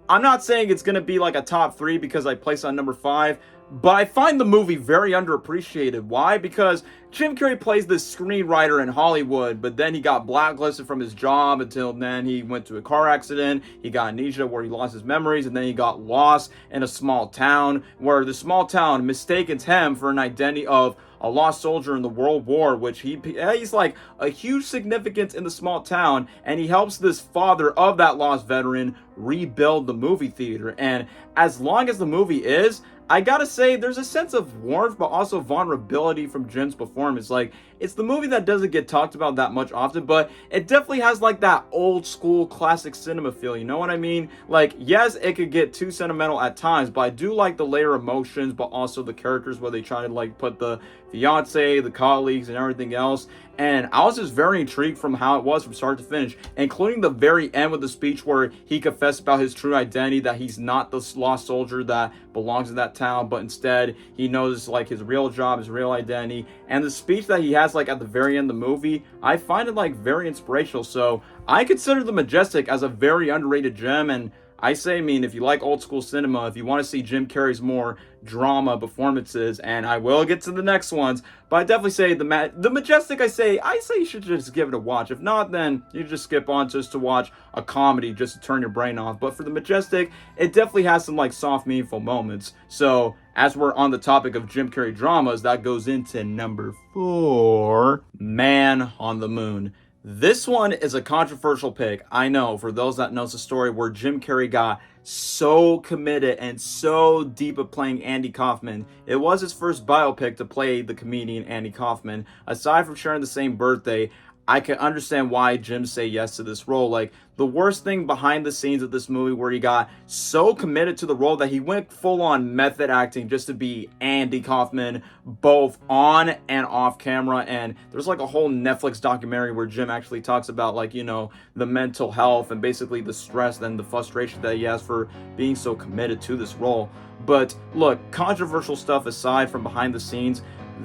I'm not saying it's going to be like a top 3 because I placed on number 5, but I find the movie very underappreciated. Why? Because Jim Carrey plays this screenwriter in Hollywood, but then he got blacklisted from his job until then he went to a car accident, he got amnesia where he lost his memories, and then he got lost in a small town where the small town mistakes him for an identity of a lost soldier in the World War, which he's like a huge significance in the small town, and he helps this father of that lost veteran rebuild the movie theater. And as long as the movie is, I gotta say, there's a sense of warmth, but also vulnerability from Jim's performance. Like, it's the movie that doesn't get talked about that much often, but it definitely has like that old school classic cinema feel, you know what I mean? Like, yes, it could get too sentimental at times, but I do like the layer emotions, but also the characters where they try to like put the fiance, the colleagues, and everything else. And I was just very intrigued from how it was from start to finish, including the very end with the speech where he confessed about his true identity, that he's not the lost soldier that belongs in that town, but instead he knows like his real job, his real identity. And the speech that he has like at the very end of the movie, I find it like very inspirational. So I consider The Majestic as a very underrated gem. And I say, I mean, if you like old school cinema, if you want to see Jim Carrey's more drama performances, and I will get to the next ones, but I definitely say the Majestic, I say you should just give it a watch. If not, then you just skip on just to watch a comedy just to turn your brain off. But for The Majestic, it definitely has some like soft, meaningful moments. So as we're on the topic of Jim Carrey dramas, that goes into number 4, Man on the Moon. This one is a controversial pick, I know, for those that knows the story where Jim Carrey got so committed and so deep at playing Andy Kaufman. It was his first biopic to play the comedian Andy Kaufman. Aside from sharing the same birthday, I can understand why Jim say yes to this role. Like, the worst thing behind the scenes of this movie where he got so committed to the role that he went full on method acting just to be Andy Kaufman, both on and off camera. And there's like a whole Netflix documentary where Jim actually talks about like, you know, the mental health and basically the stress and the frustration that he has for being so committed to this role. But look, controversial stuff aside from behind the scenes,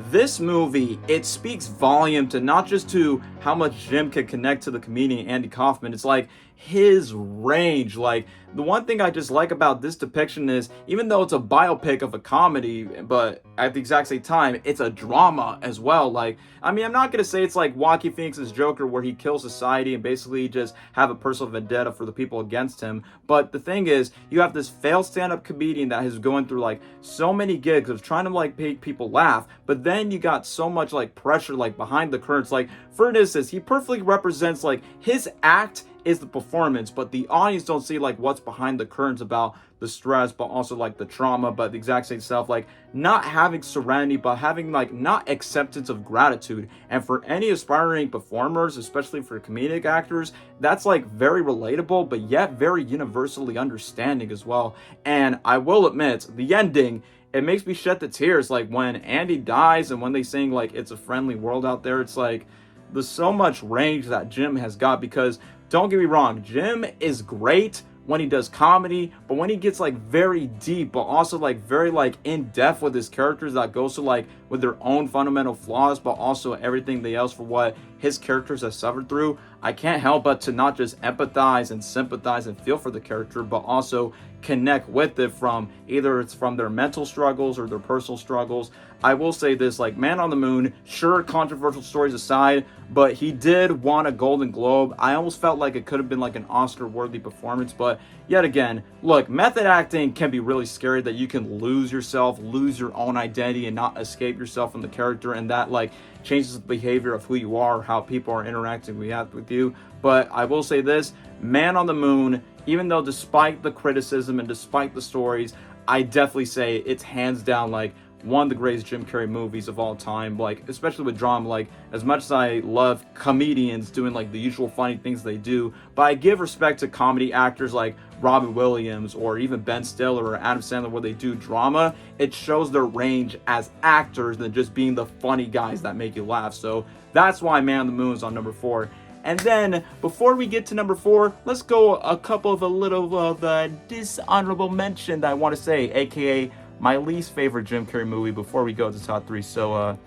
this movie, it speaks volume to not just to how much Jim can connect to the comedian Andy Kaufman. It's like his range. Like, the one thing I just like about this depiction is, even though it's a biopic of a comedy, but at the exact same time, it's a drama as well. Like, I mean, I'm not gonna say it's like Joaquin Phoenix's Joker, where he kills society and basically just have a personal vendetta for the people against him. But the thing is, you have this failed stand-up comedian that is going through like so many gigs of trying to like make people laugh, but then you got so much like pressure like behind the curtains. Like, for instance, he perfectly represents like his act is the performance, but the audience don't see like what's behind the curtains about the stress, but also like the trauma, but the exact same stuff, like not having serenity, but having like not acceptance of gratitude. And for any aspiring performers, especially for comedic actors, that's like very relatable, but yet very universally understanding as well. And I will admit, the ending, it makes me shed the tears. Like when Andy dies and when they sing like "It's a Friendly World Out There," it's like there's so much range that Jim has got. Because don't get me wrong, Jim is great when he does comedy, but when he gets like very deep, but also like very like in depth with his characters, that goes to like with their own fundamental flaws, but also everything else for what his characters have suffered through, I can't help but to not just empathize and sympathize and feel for the character, but also connect with it, from either it's from their mental struggles or their personal struggles. I will say this, like Man on the Moon, sure, controversial stories aside, but he did want a Golden Globe. I almost felt like it could have been like an Oscar-worthy performance, but yet again, look, method acting can be really scary, that you can lose yourself, lose your own identity, and not escape yourself from the character, and that like changes the behavior of who you are, how people are interacting with you. But I will say this, Man on the Moon, even though despite the criticism and despite the stories, I definitely say it's hands down like one of the greatest Jim Carrey movies of all time. Like, especially with drama, like as much as I love comedians doing like the usual funny things they do, but I give respect to comedy actors like Robin Williams or even Ben Stiller or Adam Sandler, where they do drama. It shows their range as actors than just being the funny guys that make you laugh. So that's why Man on the Moon is on number 4. And then, before we get to number 4, let's go a couple of a little of the dishonorable mention that I want to say, aka my least favorite Jim Carrey movie, before we go to top 3. So,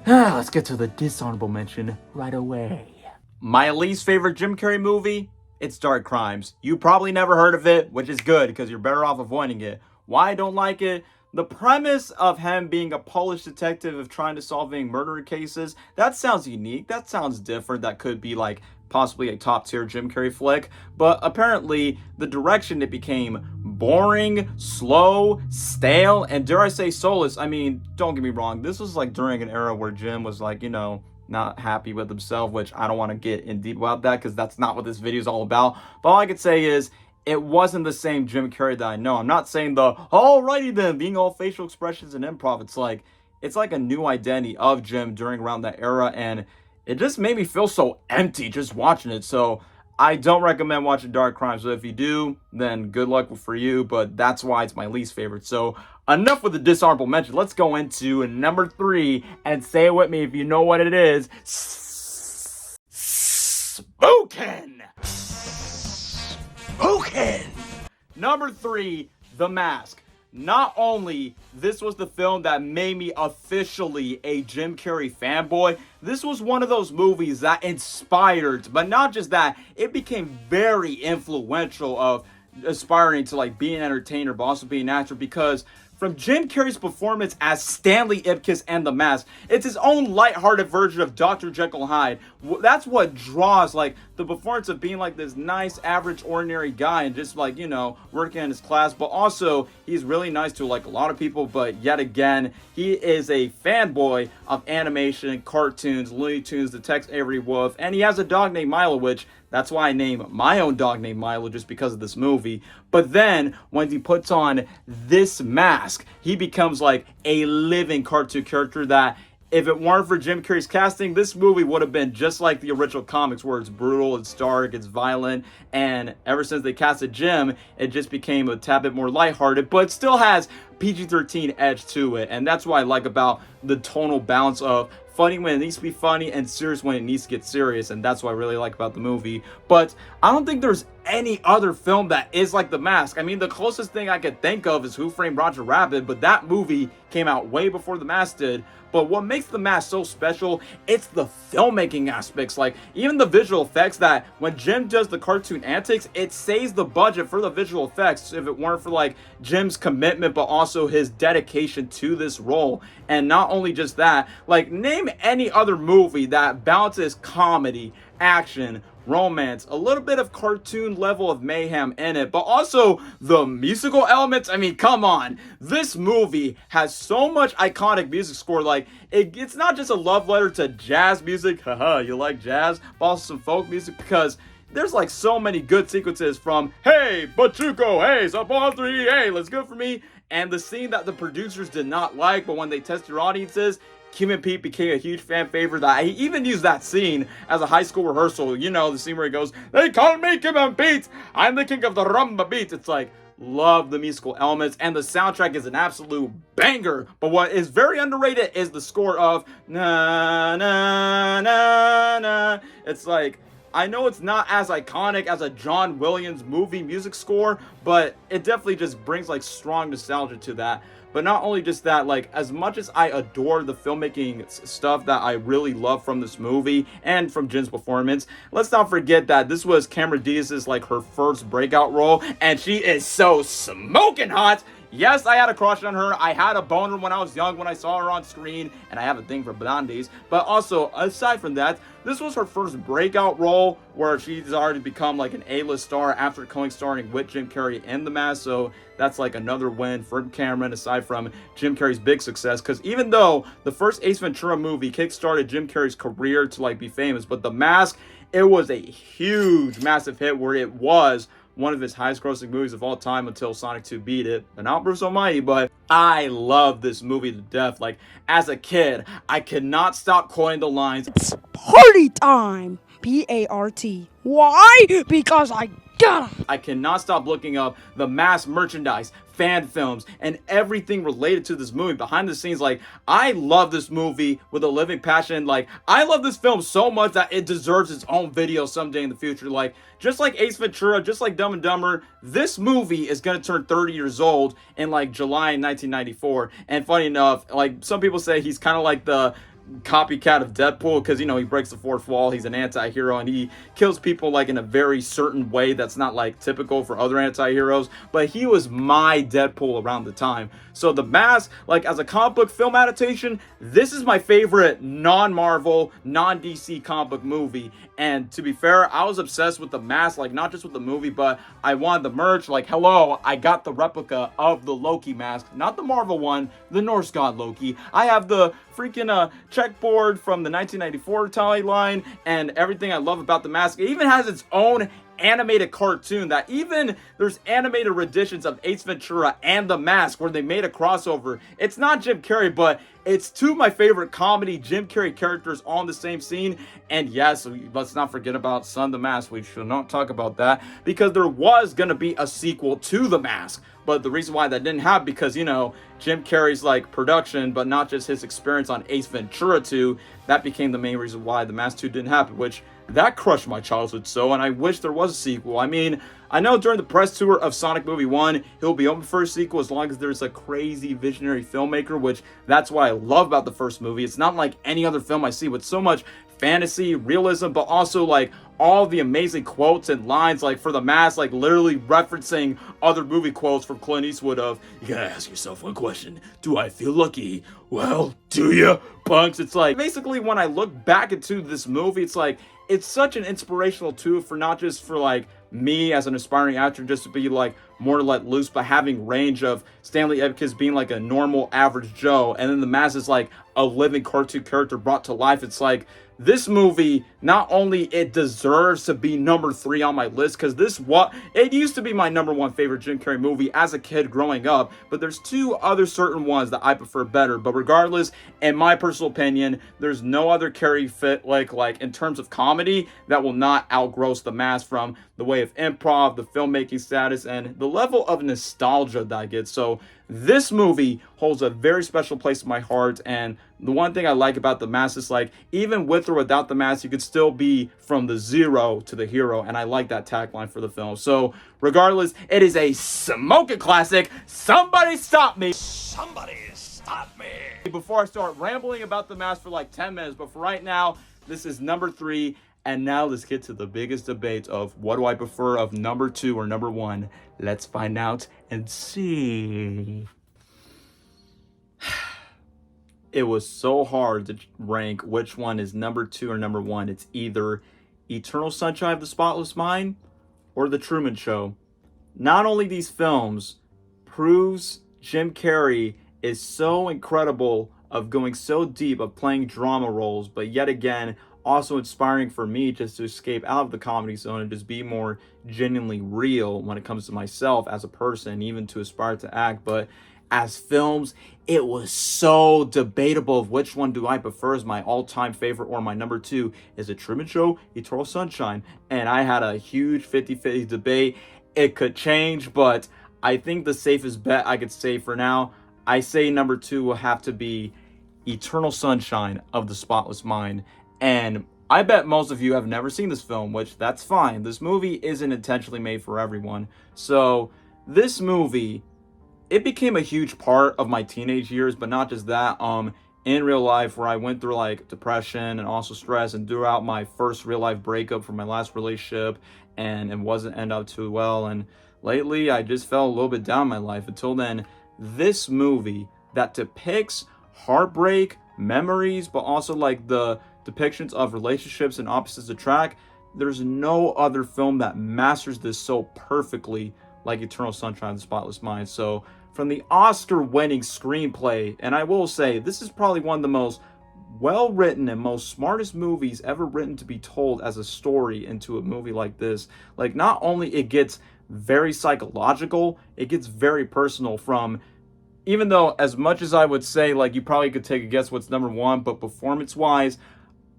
let's get to the dishonorable mention right away. My least favorite Jim Carrey movie, it's Dark Crimes. You probably never heard of it, which is good, because you're better off avoiding it. Why I don't like it? The premise of him being a Polish detective of trying to solving murder cases, that sounds unique, that sounds different, that could be like possibly a top tier Jim Carrey flick, but apparently the direction, it became boring, slow, stale, and dare I say soulless. I mean, don't get me wrong, this was like during an era where Jim was like, you know, not happy with himself, which I don't want to get in deep about that because that's not what this video is all about. But all I could say is, it wasn't the same Jim Carrey that I know. I'm not saying the alrighty then being all facial expressions and improv. It's like a new identity of Jim during around that era, and it just made me feel so empty just watching it. So I don't recommend watching Dark Crimes. So if you do, then good luck for you, but that's why it's my least favorite. So enough with the dishonorable mention. Let's go into number 3, and say it with me if you know what it is. Spookin'! Number 3, The Mask. Not only this was the film that made me officially a Jim Carrey fanboy, this was one of those movies that inspired, but not just that, it became very influential of aspiring to like be an entertainer, but also be an actor, because from Jim Carrey's performance as Stanley Ipkiss and The Mask, it's his own lighthearted version of Dr. Jekyll and Hyde. That's what draws like the performance of being like this nice, average, ordinary guy and just like, you know, working in his class, but also he's really nice to like a lot of people. But yet again, he is a fanboy of animation, cartoons, Looney Tunes, Detective Avery Wolf, and he has a dog named Milo, which that's why I named my own dog named Milo, just because of this movie. But then, when he puts on this mask, he becomes like a living cartoon character that, if it weren't for Jim Carrey's casting, this movie would have been just like the original comics, where it's brutal, it's dark, it's violent, and ever since they casted Jim, it just became a tad bit more lighthearted, but it still has PG-13 edge to it, and that's what I like about the tonal balance of funny when it needs to be funny and serious when it needs to get serious, and that's what I really like about the movie. But I don't think there's any other film that is like The Mask. I mean, the closest thing I could think of is Who Framed Roger Rabbit, but that movie came out way before The Mask did. But what makes The Mask so special, it's the filmmaking aspects. Like, even the visual effects, that when Jim does the cartoon antics, it saves the budget for the visual effects if it weren't for, like, Jim's commitment, but also his dedication to this role. And not only just that, like, name any other movie that balances comedy, action, romance, a little bit of cartoon level of mayhem in it, but also the musical elements. I mean, come on. This movie has so much iconic music score. Like, it's not just a love letter to jazz music. Haha, you like jazz? But also some folk music, because there's like so many good sequences from, hey, Bachuco, hey, it's up on 3, hey, let's go for me. And the scene that the producers did not like, but when they tested audiences, Kim and Pete became a huge fan favorite. That I even used that scene as a high school rehearsal. You know, the scene where he goes, they call me Kim and Pete, I'm the king of the rumba beats. It's like, love the musical elements, and the soundtrack is an absolute banger. But what is very underrated is the score of na na na na. It's like, I know it's not as iconic as a John Williams movie music score, but it definitely just brings like strong nostalgia to that. But not only just that, like, as much as I adore the filmmaking stuff that I really love from this movie and from Jim's performance, let's not forget that this was Cameron Diaz's, like, her first breakout role, and she is so smoking hot. Yes, I had a crush on her. I had a boner when I was young when I saw her on screen, and I have a thing for blondies. But also, aside from that, this was her first breakout role where she's already become like an A-list star after co-starring with Jim Carrey in The Mask. So that's like another win for Cameron, aside from Jim Carrey's big success. Because even though the first Ace Ventura movie kickstarted Jim Carrey's career to like be famous, but The Mask, it was a huge, massive hit where it was one of his highest grossing movies of all time until Sonic 2 beat it. But not Bruce Almighty, but I love this movie to death. Like, as a kid, I could not stop quoting the lines, "It's party time! P-A-R-T. Why? Because I gotta!" I cannot stop looking up The Mask merchandise, fan films, and everything related to this movie behind the scenes. Like, I love this movie with a living passion. Like, I love this film so much that it deserves its own video someday in the future. Like, just like Ace Ventura, just like Dumb and Dumber, this movie is gonna turn 30 years old in like July 1994. And funny enough, like, some people say he's kind of like the copycat of Deadpool, because, you know, he breaks the fourth wall, he's an anti-hero, and he kills people like in a very certain way that's not like typical for other anti-heroes. But he was my Deadpool around the time. So The Mask, like, as a comic book film adaptation, this is my favorite non-Marvel, non-DC comic book movie. And to be fair, I was obsessed with The Mask, like, not just with the movie, but I wanted the merch. Like, hello, I got the replica of the Loki mask, not the Marvel one, the Norse god Loki. I have the freaking checkboard from the 1994 Tally line, and everything I love about The Mask. It even has its own animated cartoon that even there's animated renditions of Ace Ventura and The Mask where they made a crossover. It's not Jim Carrey, but it's two of my favorite comedy Jim Carrey characters on the same scene. And yes, let's not forget about Son the Mask. We should not talk about that, because there was gonna be a sequel to The Mask. But the reason why that didn't happen, because, you know, Jim Carrey's like production, but not just his experience on Ace Ventura 2, that became the main reason why The Mask 2 didn't happen, which that crushed my childhood so, and I wish there was a sequel. I mean, I know during the press tour of Sonic Movie 1, he'll be open for a sequel as long as there's a crazy visionary filmmaker, which that's what I love about the first movie. It's not like any other film I see with so much fantasy, realism, but also like all the amazing quotes and lines, like for The Mask, like literally referencing other movie quotes from Clint Eastwood of, you gotta ask yourself one question, do I feel lucky? Well, do ya, punks? It's like, basically when I look back into this movie, it's like, it's such an inspirational tool for not just for like me as an aspiring actor just to be like more let loose, but having range of Stanley Ipkiss being like a normal average Joe, and then The Mask is like a living cartoon character brought to life. It's like, this movie, not only it deserves to be number 3 on my list, because it used to be my number 1 favorite Jim Carrey movie as a kid growing up, but there's 2 other certain ones that I prefer better. But regardless, in my personal opinion, there's no other Carrey fit like in terms of comedy that will not outgross The Mask, from the way of improv, the filmmaking status, and the level of nostalgia that I get. So this movie holds a very special place in my heart, and the one thing I like about The Mask is, like, even with or without The Mask, you could still be from the zero to the hero, and I like that tagline for the film. So regardless, it is a smoking classic. Somebody stop me. Somebody stop me. Before I start rambling about The Mask for like 10 minutes, but for right now, this is number 3. And now let's get to the biggest debate of what do I prefer of number 2 or number 1. Let's find out and see. It was so hard to rank which one is number 2 or number 1. It's either Eternal Sunshine of the Spotless Mind or The Truman Show. Not only these films proves Jim Carrey is so incredible of going so deep of playing drama roles, but yet again also inspiring for me just to escape out of the comedy zone and just be more genuinely real when it comes to myself as a person, even to aspire to act. But as films, it was so debatable of which one do I prefer as my all-time favorite or my number 2. Is it Truman Show, Eternal Sunshine? And I had a huge 50-50 debate. It could change, but I think the safest bet I could say for now, I say number 2 will have to be Eternal Sunshine of the Spotless Mind. And I bet most of you have never seen this film, which that's fine. This movie isn't intentionally made for everyone. So this movie, it became a huge part of my teenage years, but not just that. In real life, where I went through like depression and also stress, and throughout my first real life breakup from my last relationship, and it wasn't end up too well. And lately, I just fell a little bit down in my life. Until then, this movie that depicts heartbreak, memories, but also like the depictions of relationships and opposites attract, there's no other film that masters this so perfectly like Eternal Sunshine of the Spotless Mind. So from the Oscar-winning screenplay, and I will say this is probably one of the most well-written and most smartest movies ever written to be told as a story into a movie like this. Like, not only it gets very psychological, it gets very personal. From, even though as much as I would say like you probably could take a guess what's number 1, but performance-wise,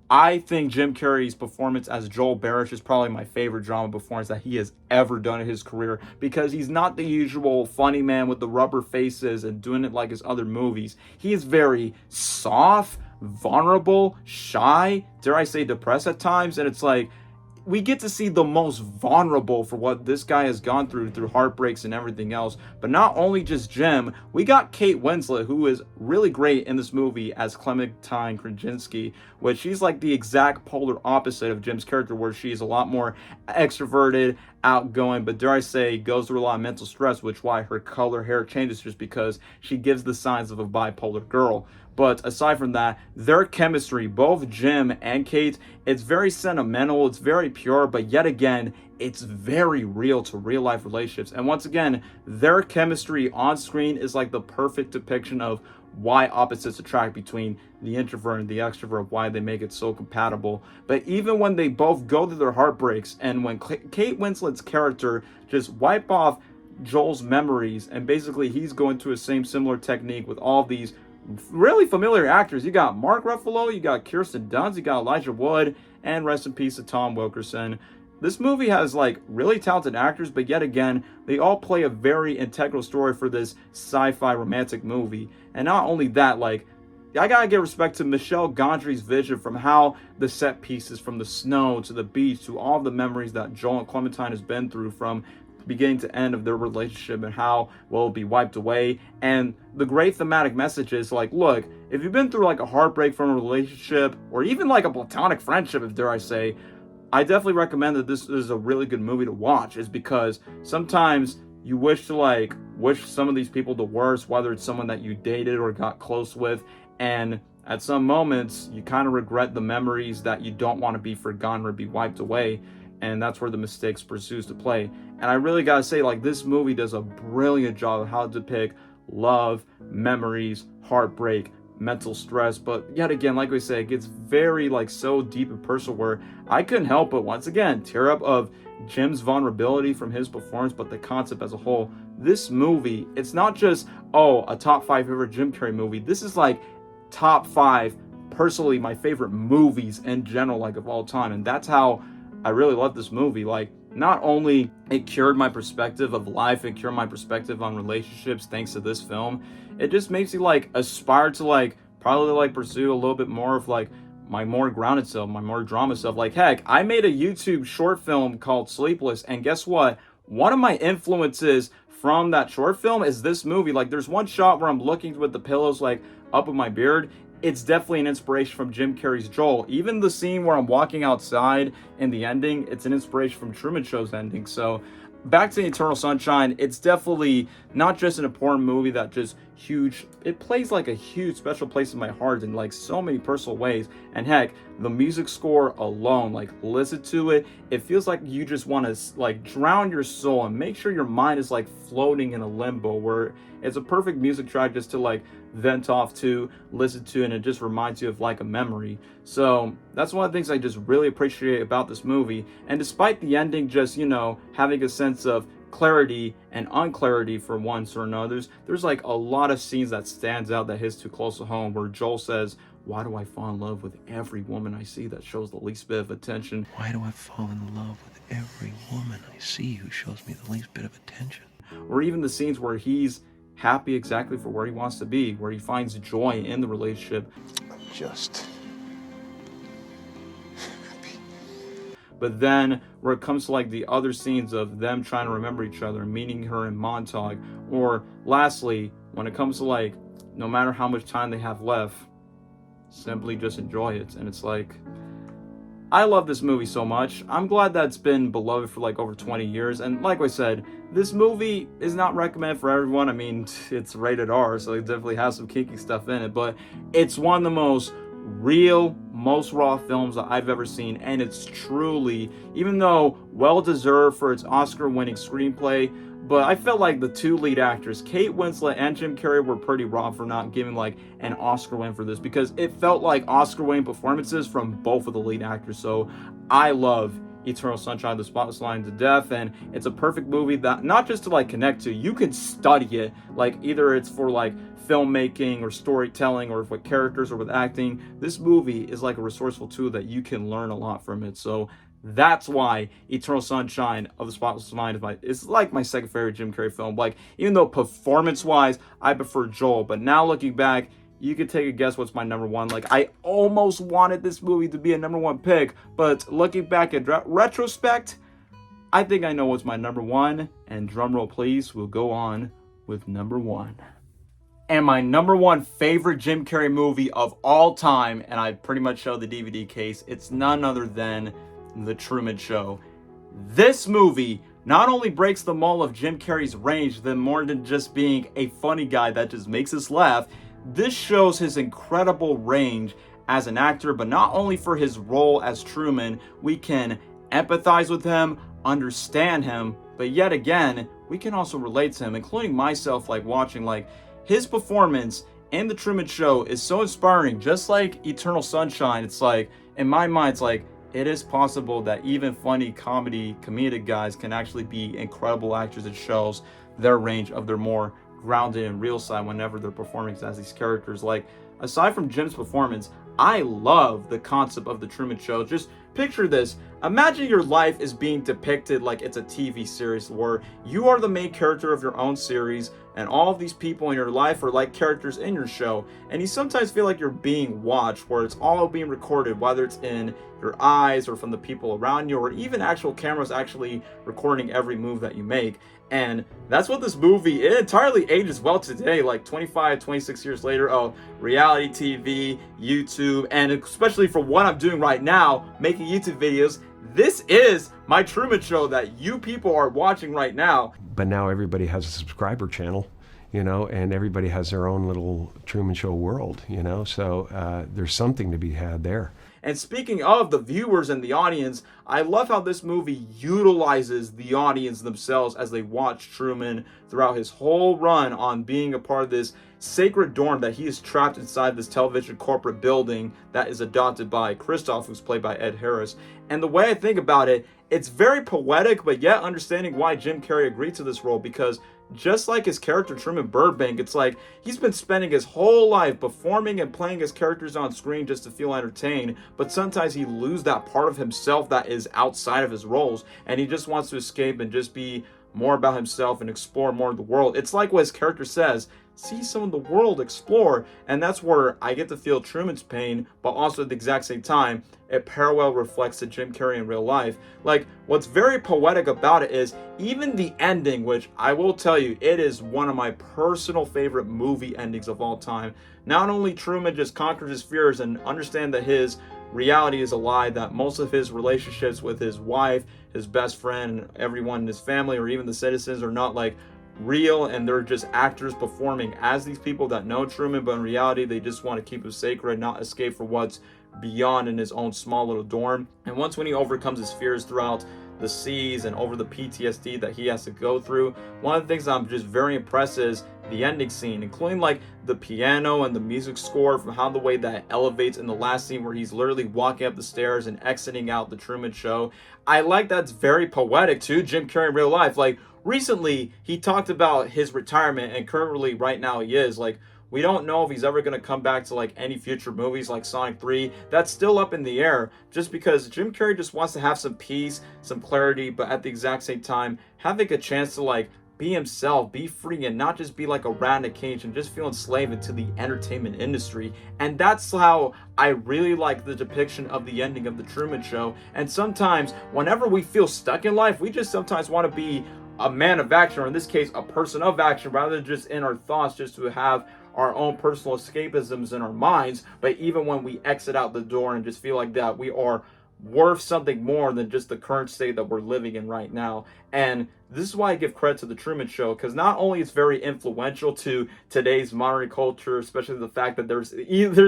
I think Jim Carrey's performance as Joel Barish is probably my favorite drama performance that he has ever done in his career, because he's not the usual funny man with the rubber faces and doing it like his other movies. He is very soft, vulnerable, shy, dare I say depressed at times, and it's like we get to see the most vulnerable for what this guy has gone through heartbreaks and everything else. But not only just Jim, we got Kate Winslet, who is really great in this movie as Clementine Krasinski, which she's like the exact polar opposite of Jim's character, where she's a lot more extroverted, outgoing, but dare I say goes through a lot of mental stress, which why her color hair changes, just because she gives the signs of a bipolar girl. But aside from that, their chemistry, both Jim and Kate, it's very sentimental, it's very pure, but yet again, it's very real to real life relationships. And once again, their chemistry on screen is like the perfect depiction of why opposites attract between the introvert and the extrovert, why they make it so compatible. But even when they both go through their heartbreaks, and when Kate Winslet's character just wipe off Joel's memories, and basically he's going through the same similar technique with all these really familiar actors. You got Mark Ruffalo, you got Kirsten Dunst, you got Elijah Wood, and rest in peace to Tom Wilkerson. This movie has like really talented actors, but yet again, they all play a very integral story for this sci-fi romantic movie. And not only that, like, I gotta give respect to Michel Gondry's vision, from how the set pieces, from the snow to the beach to all the memories that Joel and Clementine has been through from beginning to end of their relationship, and how will it be wiped away. And the great thematic message is like, look, if you've been through like a heartbreak from a relationship, or even like a platonic friendship, if dare I say, I definitely recommend that this is a really good movie to watch. Is because sometimes you wish some of these people the worst, whether it's someone that you dated or got close with, and at some moments you kind of regret the memories that you don't want to be forgotten or be wiped away. And that's where the mistakes pursues to play. And I really gotta say, like, this movie does a brilliant job of how to depict love, memories, heartbreak, mental stress. But yet again, like we say, it gets very like so deep and personal, where I couldn't help but once again tear up of Jim's vulnerability from his performance, but the concept as a whole. This movie, it's not just, oh, a top 5 favorite Jim Carrey movie. This is like top 5, personally, my favorite movies in general, like of all time. And that's how I really love this movie. Like, not only it cured my perspective of life, it cured my perspective on relationships thanks to this film, it just makes you like aspire to like probably like pursue a little bit more of like my more grounded self, my more drama self. Like, heck, I made a YouTube short film called Sleepless, and guess what? One of my influences from that short film is this movie. Like, there's one shot where I'm looking with the pillows like up with my beard. It's definitely an inspiration from Jim Carrey's Joel. Even the scene where I'm walking outside in the ending, it's an inspiration from Truman Show's ending. So back to Eternal Sunshine, it's definitely not just an important movie that just huge, it plays like a huge special place in my heart in like so many personal ways. And heck, the music score alone, like listen to it, it feels like you just want to like drown your soul and make sure your mind is like floating in a limbo, where it's a perfect music track just to like vent off to, listen to, and it just reminds you of like a memory. So that's one of the things I just really appreciate about this movie. And despite the ending just, you know, having a sense of clarity and unclarity for one or another, there's like a lot of scenes that stands out that hits too close to home, where Joel says, "Why do I fall in love with every woman I see that shows the least bit of attention? Why do I fall in love with every woman I see who shows me the least bit of attention?" Or even the scenes where he's happy exactly for where he wants to be, where he finds joy in the relationship. I'm just happy. But then where it comes to like the other scenes of them trying to remember each other, meeting her in Montauk, or lastly, when it comes to like, no matter how much time they have left, simply just enjoy it. And it's like, I love this movie so much. I'm glad that it's been beloved for like over 20 years. And like I said, this movie is not recommended for everyone. I mean, it's rated R, so it definitely has some kinky stuff in it. But it's one of the most real, most raw films that I've ever seen. And it's truly, even though well-deserved for its Oscar-winning screenplay, but I felt like the two lead actors, Kate Winslet and Jim Carrey, were pretty raw for not giving like an Oscar win for this, because it felt like Oscar-winning performances from both of the lead actors. So I love Eternal Sunshine of the Spotless Mind to death, and it's a perfect movie that not just to like connect to, you can study it, like either it's for like filmmaking or storytelling or with characters or with acting. This movie is like a resourceful tool that you can learn a lot from it. So that's why Eternal Sunshine of the Spotless Mind is like my second favorite Jim Carrey film. Like, even though performance-wise, I prefer Joel, but now looking back, you could take a guess what's my number one. Like, I almost wanted this movie to be a number one pick, but looking back at retrospect, I think I know what's my number one, and drumroll please, we'll go on with number one. And my number one favorite Jim Carrey movie of all time, and I pretty much showed the DVD case, it's none other than The Truman Show. This movie not only breaks the mold of Jim Carrey's range, than more than just being a funny guy that just makes us laugh, this shows his incredible range as an actor. But not only for his role as Truman, we can empathize with him, understand him, but yet again, we can also relate to him, including myself, like watching like his performance in The Truman Show is so inspiring. Just like Eternal Sunshine, it's like, in my mind, it's like, it is possible that even funny comedic guys can actually be incredible actors. It shows their range of their more grounded and real side whenever they're performing as these characters. Like, aside from Jim's performance, I love the concept of The Truman Show. Just picture this. Imagine your life is being depicted like it's a TV series, where you are the main character of your own series, and all of these people in your life are like characters in your show. And you sometimes feel like you're being watched, where it's all being recorded, whether it's in your eyes or from the people around you, or even actual cameras actually recording every move that you make. And that's what this movie, it entirely ages well today, like 25, 26 years later of reality TV, YouTube, and especially for what I'm doing right now, making YouTube videos. This is my Truman Show that you people are watching right now. But now everybody has a subscriber channel, you know, and everybody has their own little Truman Show world, you know, so there's something to be had there. And speaking of the viewers and the audience, I love how this movie utilizes the audience themselves as they watch Truman throughout his whole run on being a part of this sacred dorm that he is trapped inside this television corporate building that is adopted by Christoph, who's played by Ed Harris. And the way I think about it, it's very poetic, but yet understanding why Jim Carrey agreed to this role, because just like his character Truman Burbank, it's like he's been spending his whole life performing and playing his characters on screen just to feel entertained, but sometimes he loses that part of himself that is outside of his roles, and he just wants to escape and just be more about himself and explore more of the world. It's like what his character says, see some of the world, explore. And that's where I get to feel Truman's pain, but also at the exact same time, it parallel reflects to Jim Carrey in real life. Like, what's very poetic about it is even the ending, which I will tell you, it is one of my personal favorite movie endings of all time. Not only Truman just conquers his fears and understand that his reality is a lie, that most of his relationships with his wife, his best friend, everyone in his family, or even the citizens are not like real, and they're just actors performing as these people that know Truman, but in reality they just want to keep him sacred, not escape for what's beyond in his own small little dorm. And once when he overcomes his fears throughout the seas and over the PTSD that he has to go through, one of the things I'm just very impressed is the ending scene, including like the piano and the music score, from how the way that elevates in the last scene where he's literally walking up the stairs and exiting out the Truman Show. I like that's very poetic too. Jim Carrey in real life, like recently he talked about his retirement, and currently right now he is like, we don't know if he's ever going to come back to like any future movies like Sonic 3. That's still up in the air, just because Jim Carrey just wants to have some peace, some clarity, but at the exact same time having a chance to like be himself, be free, and not just be like a rat in a cage and just feel enslaved into the entertainment industry. And that's how I really like the depiction of the ending of the Truman Show. And sometimes whenever we feel stuck in life, we just sometimes want to be a man of action, or in this case a person of action, rather than just in our thoughts, just to have our own personal escapisms in our minds. But even when we exit out the door and just feel like that, we are worth something more than just the current state that we're living in right now. And this is why I give credit to the Truman Show, because not only it's very influential to today's modern culture, especially the fact that there's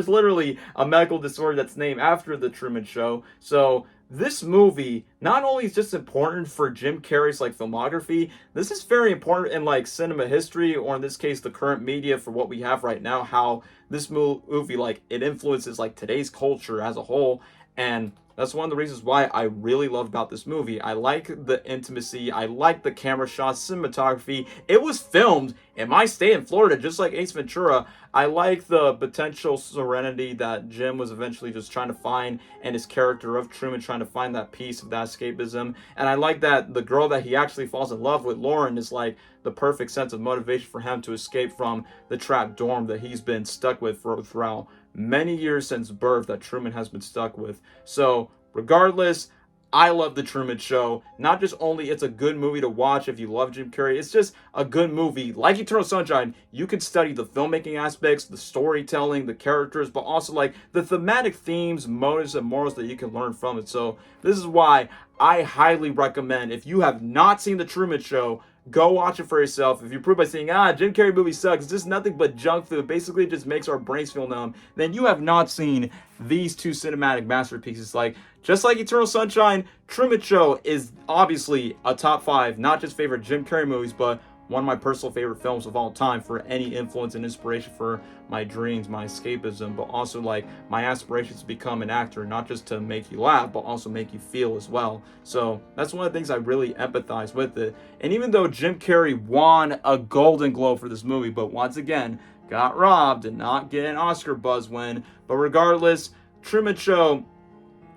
literally a medical disorder that's named after the Truman Show. So this movie not only is just important for Jim Carrey's like filmography, this is very important in like cinema history, or in this case the current media for what we have right now, how this movie like it influences like today's culture as a whole. And that's one of the reasons why I really love about this movie. I like the intimacy, I like the camera shots, cinematography. It was filmed in my state in Florida, just like Ace Ventura. I like the potential serenity that Jim was eventually just trying to find, and his character of Truman trying to find that peace of that escapism. And I like that the girl that he actually falls in love with, Lauren, is like the perfect sense of motivation for him to escape from the trapped dorm that he's been stuck with throughout many years since birth, that Truman has been stuck with. So regardless, I love the Truman Show. Not just only it's a good movie to watch if you love Jim Carrey, it's just a good movie. Like Eternal Sunshine, you can study the filmmaking aspects, the storytelling, the characters, but also like the thematic themes, motives, and morals that you can learn from it. So this is why I highly recommend, if you have not seen the Truman Show, go watch it for yourself. If you prove by saying, Jim Carrey movie sucks, it's just nothing but junk food, basically it just makes our brains feel numb, then you have not seen these two cinematic masterpieces. Like, just like Eternal Sunshine, Truman Show is obviously a top 5, not just favorite Jim Carrey movies, but one of my personal favorite films of all time for any influence and inspiration for my dreams, my escapism, but also like my aspirations to become an actor, not just to make you laugh, but also make you feel as well. So that's one of the things I really empathize with it. And even though Jim Carrey won a Golden Globe for this movie, but once again, got robbed, did not get an Oscar buzz win. But regardless, Truman Show,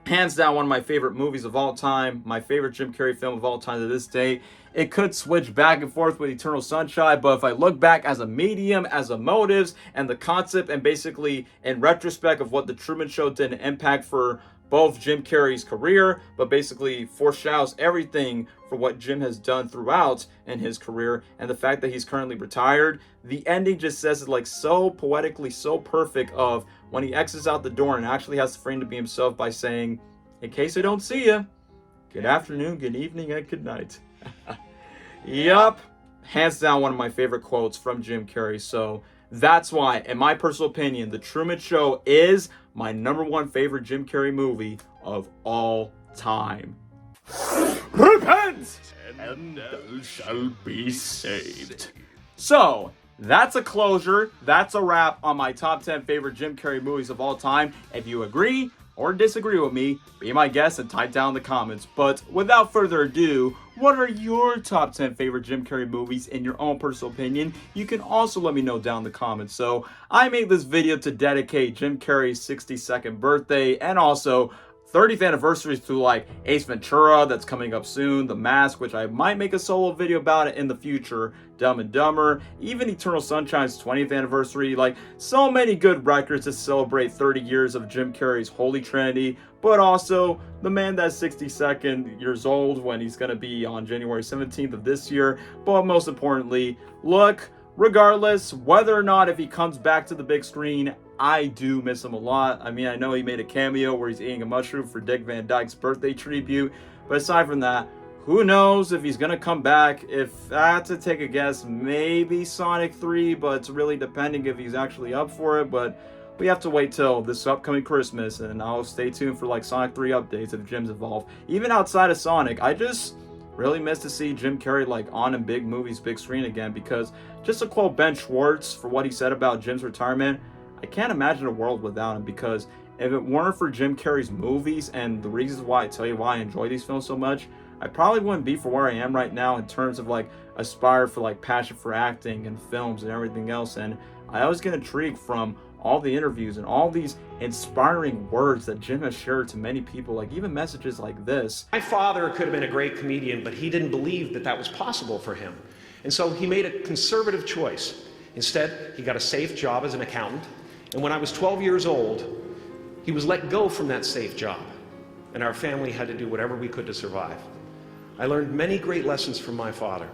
hands down one of my favorite movies of all time, my favorite Jim Carrey film of all time to this day. It could switch back and forth with Eternal Sunshine, but if I look back as a medium, as a motives, and the concept, and basically in retrospect of what the Truman Show did an impact for both Jim Carrey's career, but basically foreshadows everything for what Jim has done throughout in his career, and the fact that he's currently retired, the ending just says it like so poetically, so perfect, of when he exits out the door and actually has the freedom to be himself by saying, in case I don't see you, good afternoon, good evening, and good night. Yup, hands down one of my favorite quotes from Jim Carrey. So that's why, in my personal opinion, The Truman Show is my #1 favorite Jim Carrey movie of all time. Repent, and thou shalt be saved. So that's a closure. That's a wrap on my top 10 favorite Jim Carrey movies of all time. If you agree or disagree with me, be my guest and type down in the comments. But without further ado, what are your top 10 favorite Jim Carrey movies in your own personal opinion? You can also let me know down in the comments. So I made this video to dedicate Jim Carrey's 62nd birthday, and also 30th anniversaries to like Ace Ventura that's coming up soon, The Mask, which I might make a solo video about it in the future, Dumb and Dumber, even Eternal Sunshine's 20th anniversary. Like, so many good records to celebrate 30 years of Jim Carrey's Holy Trinity, but also the man that's 62nd years old when he's going to be on January 17th of this year. But most importantly, look, regardless whether or not if he comes back to the big screen, I do miss him a lot. I mean, I know he made a cameo where he's eating a mushroom for Dick Van Dyke's birthday tribute, but aside from that, who knows if he's gonna come back. If I had to take a guess, maybe Sonic 3, but it's really depending if he's actually up for it. But we have to wait till this upcoming Christmas, and I'll stay tuned for like Sonic 3 updates if Jim's involved. Even outside of Sonic, I just really miss to see Jim Carrey like on in big movies, big screen again, because just to quote Ben Schwartz for what he said about Jim's retirement, I can't imagine a world without him, because if it weren't for Jim Carrey's movies and the reasons why I tell you why I enjoy these films so much, I probably wouldn't be for where I am right now in terms of like aspire for like passion for acting and films and everything else. And I always get intrigued from all the interviews and all these inspiring words that Jim has shared to many people, like even messages like this. My father could have been a great comedian, but he didn't believe that that was possible for him. And so he made a conservative choice. Instead, he got a safe job as an accountant. And when I was 12 years old, he was let go from that safe job, and our family had to do whatever we could to survive. I learned many great lessons from my father,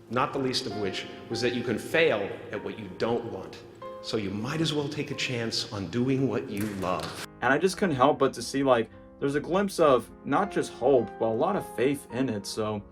not the least of which was that you can fail at what you don't want, so you might as well take a chance on doing what you love. And I just couldn't help but to see like there's a glimpse of not just hope, but a lot of faith in it. So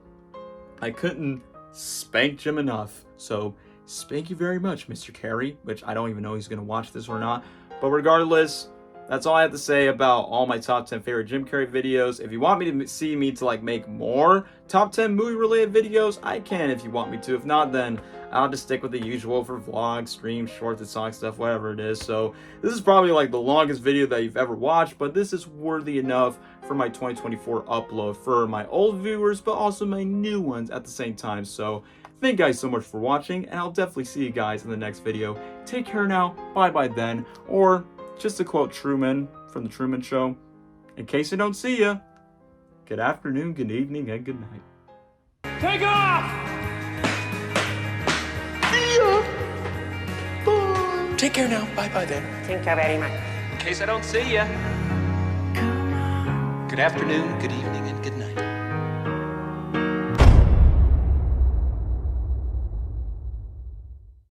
I couldn't spank Jim enough. So thank you very much, Mr. Carrey, which I don't even know if he's going to watch this or not. But regardless, that's all I have to say about all my top 10 favorite Jim Carrey videos. If you want me to see me to like make more top 10 movie related videos, I can if you want me to. If not, then I'll just stick with the usual for vlogs, streams, shorts, and song stuff, whatever it is. So this is probably like the longest video that you've ever watched, but this is worthy enough for my 2024 upload for my old viewers, but also my new ones at the same time. So thank you guys so much for watching, and I'll definitely see you guys in the next video. Take care now, bye then, or just to quote Truman from The Truman Show, in case I don't see ya, good afternoon, good evening, and good night. Take off! See ya! Bye! Take care now. Bye then. Thank you very much. In case I don't see ya. Good afternoon, good evening, and good night.